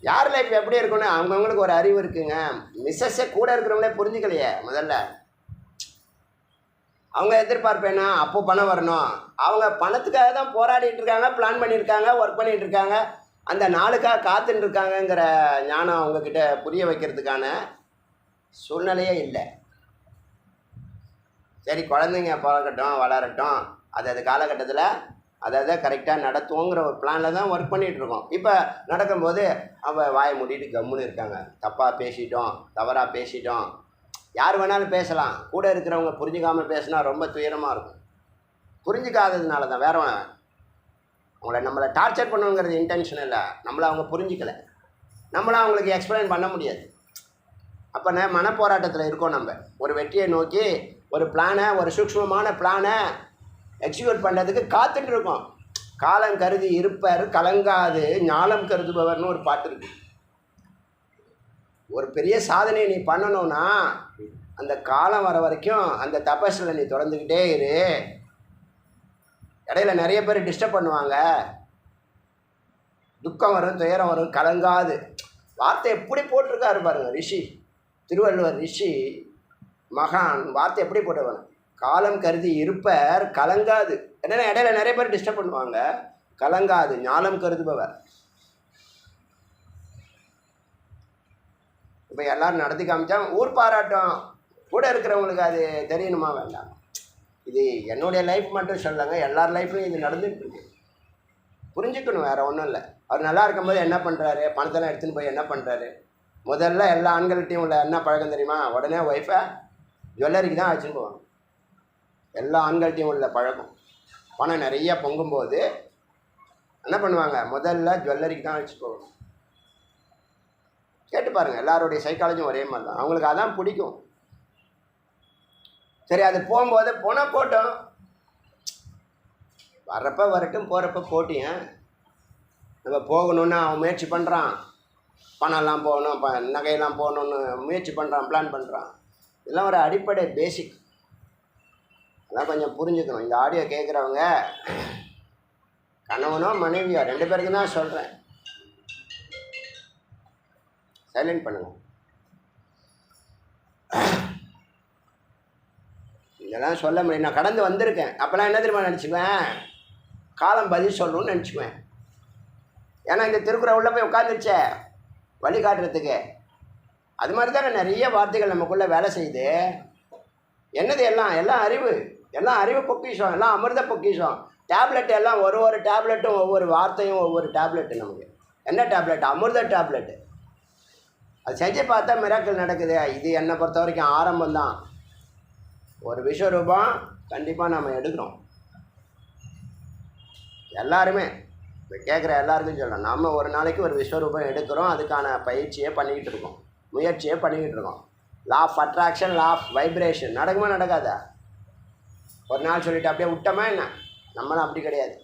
யார் லைஃப் எப்படி இருக்குன்னு அவங்கவுங்களுக்கு ஒரு அறிவு இருக்குங்க. மிஸ்ஸஸே கூட இருக்கிறவங்களே புரிஞ்சுக்கலையே முதல்ல. அவங்க எதிர்பார்ப்பேன்னா அப்போ பணம் வரணும். அவங்க பணத்துக்காக தான் போராடிட்டு இருக்காங்க, பிளான் பண்ணியிருக்காங்க, ஒர்க் பண்ணிகிட்டு இருக்காங்க, அந்த நாளுக்காக காத்துட்டு இருக்காங்கங்கிற ஞானம் அவங்கக்கிட்ட புரிய வைக்கிறதுக்கான சூழ்நிலையே இல்லை. சரி, குழந்தைங்க பிறக்கட்டும், வளரட்டும், அது காலகட்டத்தில் அதை கரெக்டாக நடத்துவோங்கிற ஒரு பிளானில் தான் ஒர்க் பண்ணிகிட்ருக்கோம். இப்போ நடக்கும்போது அவள் வாயை மூடிட்டு கம்முன்னு இருக்காங்க. தப்பாக பேசிட்டோம், தவறாக பேசிட்டோம். யார் வேணாலும் பேசலாம். கூட இருக்கிறவங்க புரிஞ்சுக்காமல் பேசினா ரொம்ப துயரமாக இருக்கும். புரிஞ்சிக்காததுனால தான், வேற நம்மளை டார்ச்சர் பண்ணுங்கிறது இன்டென்ஷன் இல்லை. நம்மளை அவங்க புரிஞ்சிக்கலை, நம்மளை அவங்களுக்கு எக்ஸ்பிளைன் பண்ண முடியாது. அப்போ மனப்போராட்டத்தில் இருக்கோம். நம்ம ஒரு வெற்றியை நோக்கி ஒரு பிளானை, ஒரு சூக்ஷ்மமான பிளானை எக்ஸிக்யூட் பண்ணுறதுக்கு காத்துட்டு இருக்கோம். காலம் கருதி இருப்பர் கலங்காது ஞாலம் கருதுபவர்னு ஒரு பாட்டு இருக்கு. ஒரு பெரிய சாதனையை நீ பண்ணணும்னா அந்த காலம் வர வரைக்கும் அந்த தபஸில் நீ தொடர்ந்துக்கிட்டே இரு. இடையில நிறைய பேர் டிஸ்டர்ப் பண்ணுவாங்க. துக்கம் வரும், துயரம் வரும், கலங்காது. வார்த்தை எப்படி போட்டிருக்காரு பாருங்க ரிஷி, திருவள்ளுவர் ரிஷி மகான் வார்த்தை எப்படி போட்டவன். காலம் கருதி இருப்பர் கலங்காது. என்னென்ன இடையில நிறைய பேர் டிஸ்டர்ப் பண்ணுவாங்க. கலங்காது ஞானம் கருதுபவர். இப்போ எல்லோரும் நடத்தி காமிச்சா ஊர் பாராட்டம். கூட இருக்கிறவங்களுக்கு அது தெரியணுமா வேண்டாம்? இது என்னுடைய லைஃப் மட்டும் சொல்லுங்க, எல்லார் லைஃப்லையும் இது நடந்துட்டு இருக்கு. புரிஞ்சுக்கணும், வேறு ஒன்றும் இல்லை. அவர் நல்லா இருக்கும்போது என்ன பண்ணுறாரு? பணத்தெல்லாம் எடுத்துன்னு போய் என்ன பண்ணுறாரு? முதல்ல எல்லா ஆண்கள்கிட்டையும் உள்ள என்ன பழக்கம் தெரியுமா? உடனே ஒய்ஃபை ஜுவல்லரிக்கு தான் வச்சுன்னு போவாங்க. எல்லா ஆண்கள்கிட்டையும் உள்ள பழக்கம். பணம் நிறைய பொங்கும்போது என்ன பண்ணுவாங்க? முதல்ல ஜுவல்லரிக்கு தான் வச்சு போவாங்க. கேட்டு பாருங்கள், எல்லாருடைய சைக்காலஜியும் ஒரே மாதிரி தான். அவங்களுக்கு அதான் பிடிக்கும். சரி, அது போகும்போது போனால் போட்டோம், வர்றப்ப வரட்டும், போகிறப்ப போட்டிங்க. நம்ம போகணுன்னு அவன் முயற்சி பண்ணுறான், பணம்லாம் போகணும், நகையெல்லாம் போகணுன்னு முயற்சி பண்ணுறான், பிளான் பண்ணுறான். இதெல்லாம் ஒரு அடிப்படை பேசிக். அதெல்லாம் கொஞ்சம் புரிஞ்சுக்கணும். இந்த ஆடியோ கேட்குறவங்க கணவனோ மனைவியோ 2 பேருக்கு தான் சொல்கிறேன், சைலண்ட் பண்ணுங்க. இதெல்லாம் சொல்ல முடியும். நான் கடந்து வந்திருக்கேன். அப்போல்லாம் என்ன தெரியுமா நினச்சிக்குவேன்? காலம் பதில் சொல்லணும்னு நினச்சிக்குவேன். ஏன்னா இந்த திருக்குறள் உள்ளே போய் உட்காந்துருச்சே வழி காட்டுறதுக்கு. அது மாதிரி தானே நிறைய வார்த்தைகள் நமக்குள்ளே வேலை செய்யுது. என்னது? எல்லாம் அறிவு. எல்லாம் அறிவு பொக்கிஷம், எல்லாம் அமிர்த பொக்கிஷம். டேப்லெட் எல்லாம் ஒரு டேப்லெட்டும் ஒவ்வொரு வார்த்தையும் ஒவ்வொரு டேப்லெட்டு. நமக்கு என்ன டேப்லெட்? அமிர்த டேப்லெட்டு. அது செஞ்சு பார்த்தா மிராக்கிள் நடக்குது. இது என்னை பொறுத்த வரைக்கும் ஆரம்பம் தான். ஒரு விஸ்வரூபம் கண்டிப்பாக நம்ம எடுக்கிறோம். எல்லாருமே இப்போ கேட்குற எல்லாருக்கும் சொல்லணும், நம்ம ஒரு நாளைக்கு ஒரு விஸ்வரூபம் எடுக்கிறோம். அதுக்கான பயிற்சியே பண்ணிக்கிட்டு இருக்கோம், முயற்சியே பண்ணிக்கிட்டு இருக்கோம். Law of attraction, law of vibration நடக்குமா நடக்காதா? ஒரு நாள் சொல்லிவிட்டு அப்படியே விட்டோமா என்ன? நம்மளும் அப்படி கிடையாது.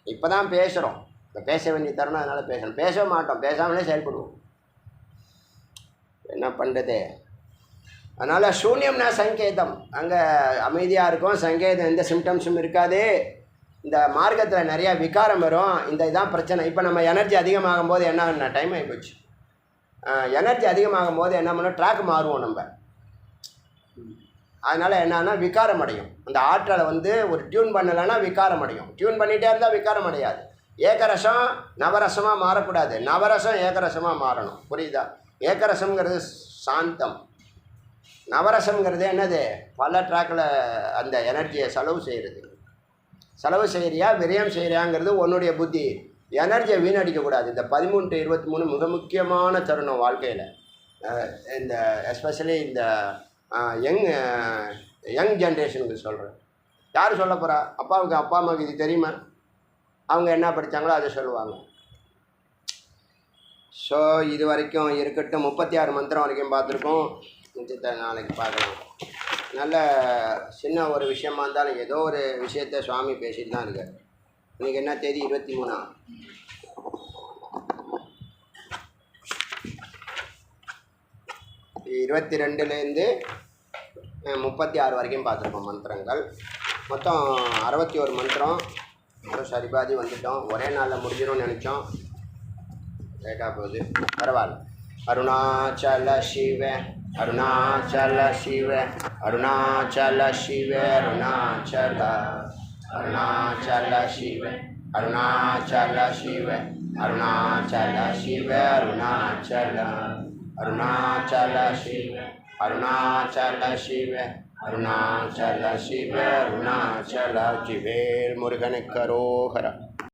இப்போ தான் பேசுகிறோம், இப்போ பேச வேண்டிய தருணம், அதனால் பேசணும். பேசவே மாட்டோம், பேசாமலே செயல்படுவோம். என்ன பண்ணுறது? அதனால் சூன்யம்னா சங்கேதம். அங்கே அமைதியாக இருக்கும், சங்கேதம், எந்த சிம்டம்ஸும் இருக்காது. இந்த மார்க்கத்தில் நிறையா விகாரம் வரும். இதான் பிரச்சனை. இப்போ நம்ம எனர்ஜி அதிகமாகும் போது என்ன டைம் ஆகிப்போச்சு. எனர்ஜி அதிகமாகும் போது என்ன பண்ணோம், ட்ராக் மாறுவோம் நம்ம. அதனால் என்னன்னா விகாரம் அடையும். அந்த ஆற்றலை ஒரு டியூன் பண்ணலைன்னா விகாரம் அடையும். டியூன் பண்ணிகிட்டே இருந்தால் விகாரம் அடையாது. ஏகரசம் நவரசமாக மாறக்கூடாது, நவரசம் ஏகரசமாக மாறணும். புரியுதா? ஏகரசம்ங்கிறது சாந்தம், நவரசம்ங்கிறது என்னது? பல ட்ராக்கில் அந்த எனர்ஜியை செலவு செய்கிறது. செலவு செய்கிறியா விரயம் செய்கிறியாங்கிறது உன்னுடைய புத்தி. எனர்ஜியை வீணடிக்கக்கூடாது. இந்த 13 to 23 மிக முக்கியமான தருணம் வாழ்க்கையில். இந்த எஸ்பெஷலி இந்த யங் ஜென்ரேஷனுக்கு சொல்கிறேன். யார் சொல்ல போகிறா? அப்பா அம்மாவுக்கு இது தெரியுமா? அவங்க என்ன படித்தாங்களோ அதை சொல்லுவாங்க. ஸோ இது வரைக்கும் இருக்கட்டும். 36 மந்திரம் வரைக்கும் பார்த்துருக்கோம். நிச்சயத்தை நாளைக்கு பார்க்கலாம். நல்ல சின்ன ஒரு விஷயமா இருந்தாலும் ஏதோ ஒரு விஷயத்தை சுவாமி பேசிட்டு தான் இருக்கார். இன்றைக்கி என்ன தேதி? 23. 22லேருந்து 36 வரைக்கும் பார்த்துருக்கோம் மந்திரங்கள். மொத்தம் 61 மந்திரம். சரிபாதி வந்துட்டோம். ஒரே நாளில் முடிஞ்சிடும்னு நினச்சோம், லேட்டாக போகுது, பரவாயில்ல. அருணாச்சல சிவ அருணாச்சல சிவ அருணாச்சல சிவ அருணாச்சல அருணாச்சல சிவ அருணாச்சல சிவ அருணாச்சல சிவ அருணாச்சல அருணாச்சல சிவ அருணாச்சல சிவ அருணாச்சல சிவ அருணாச்சல. ஜிவேல் முருகனுக்கு அரோகரா.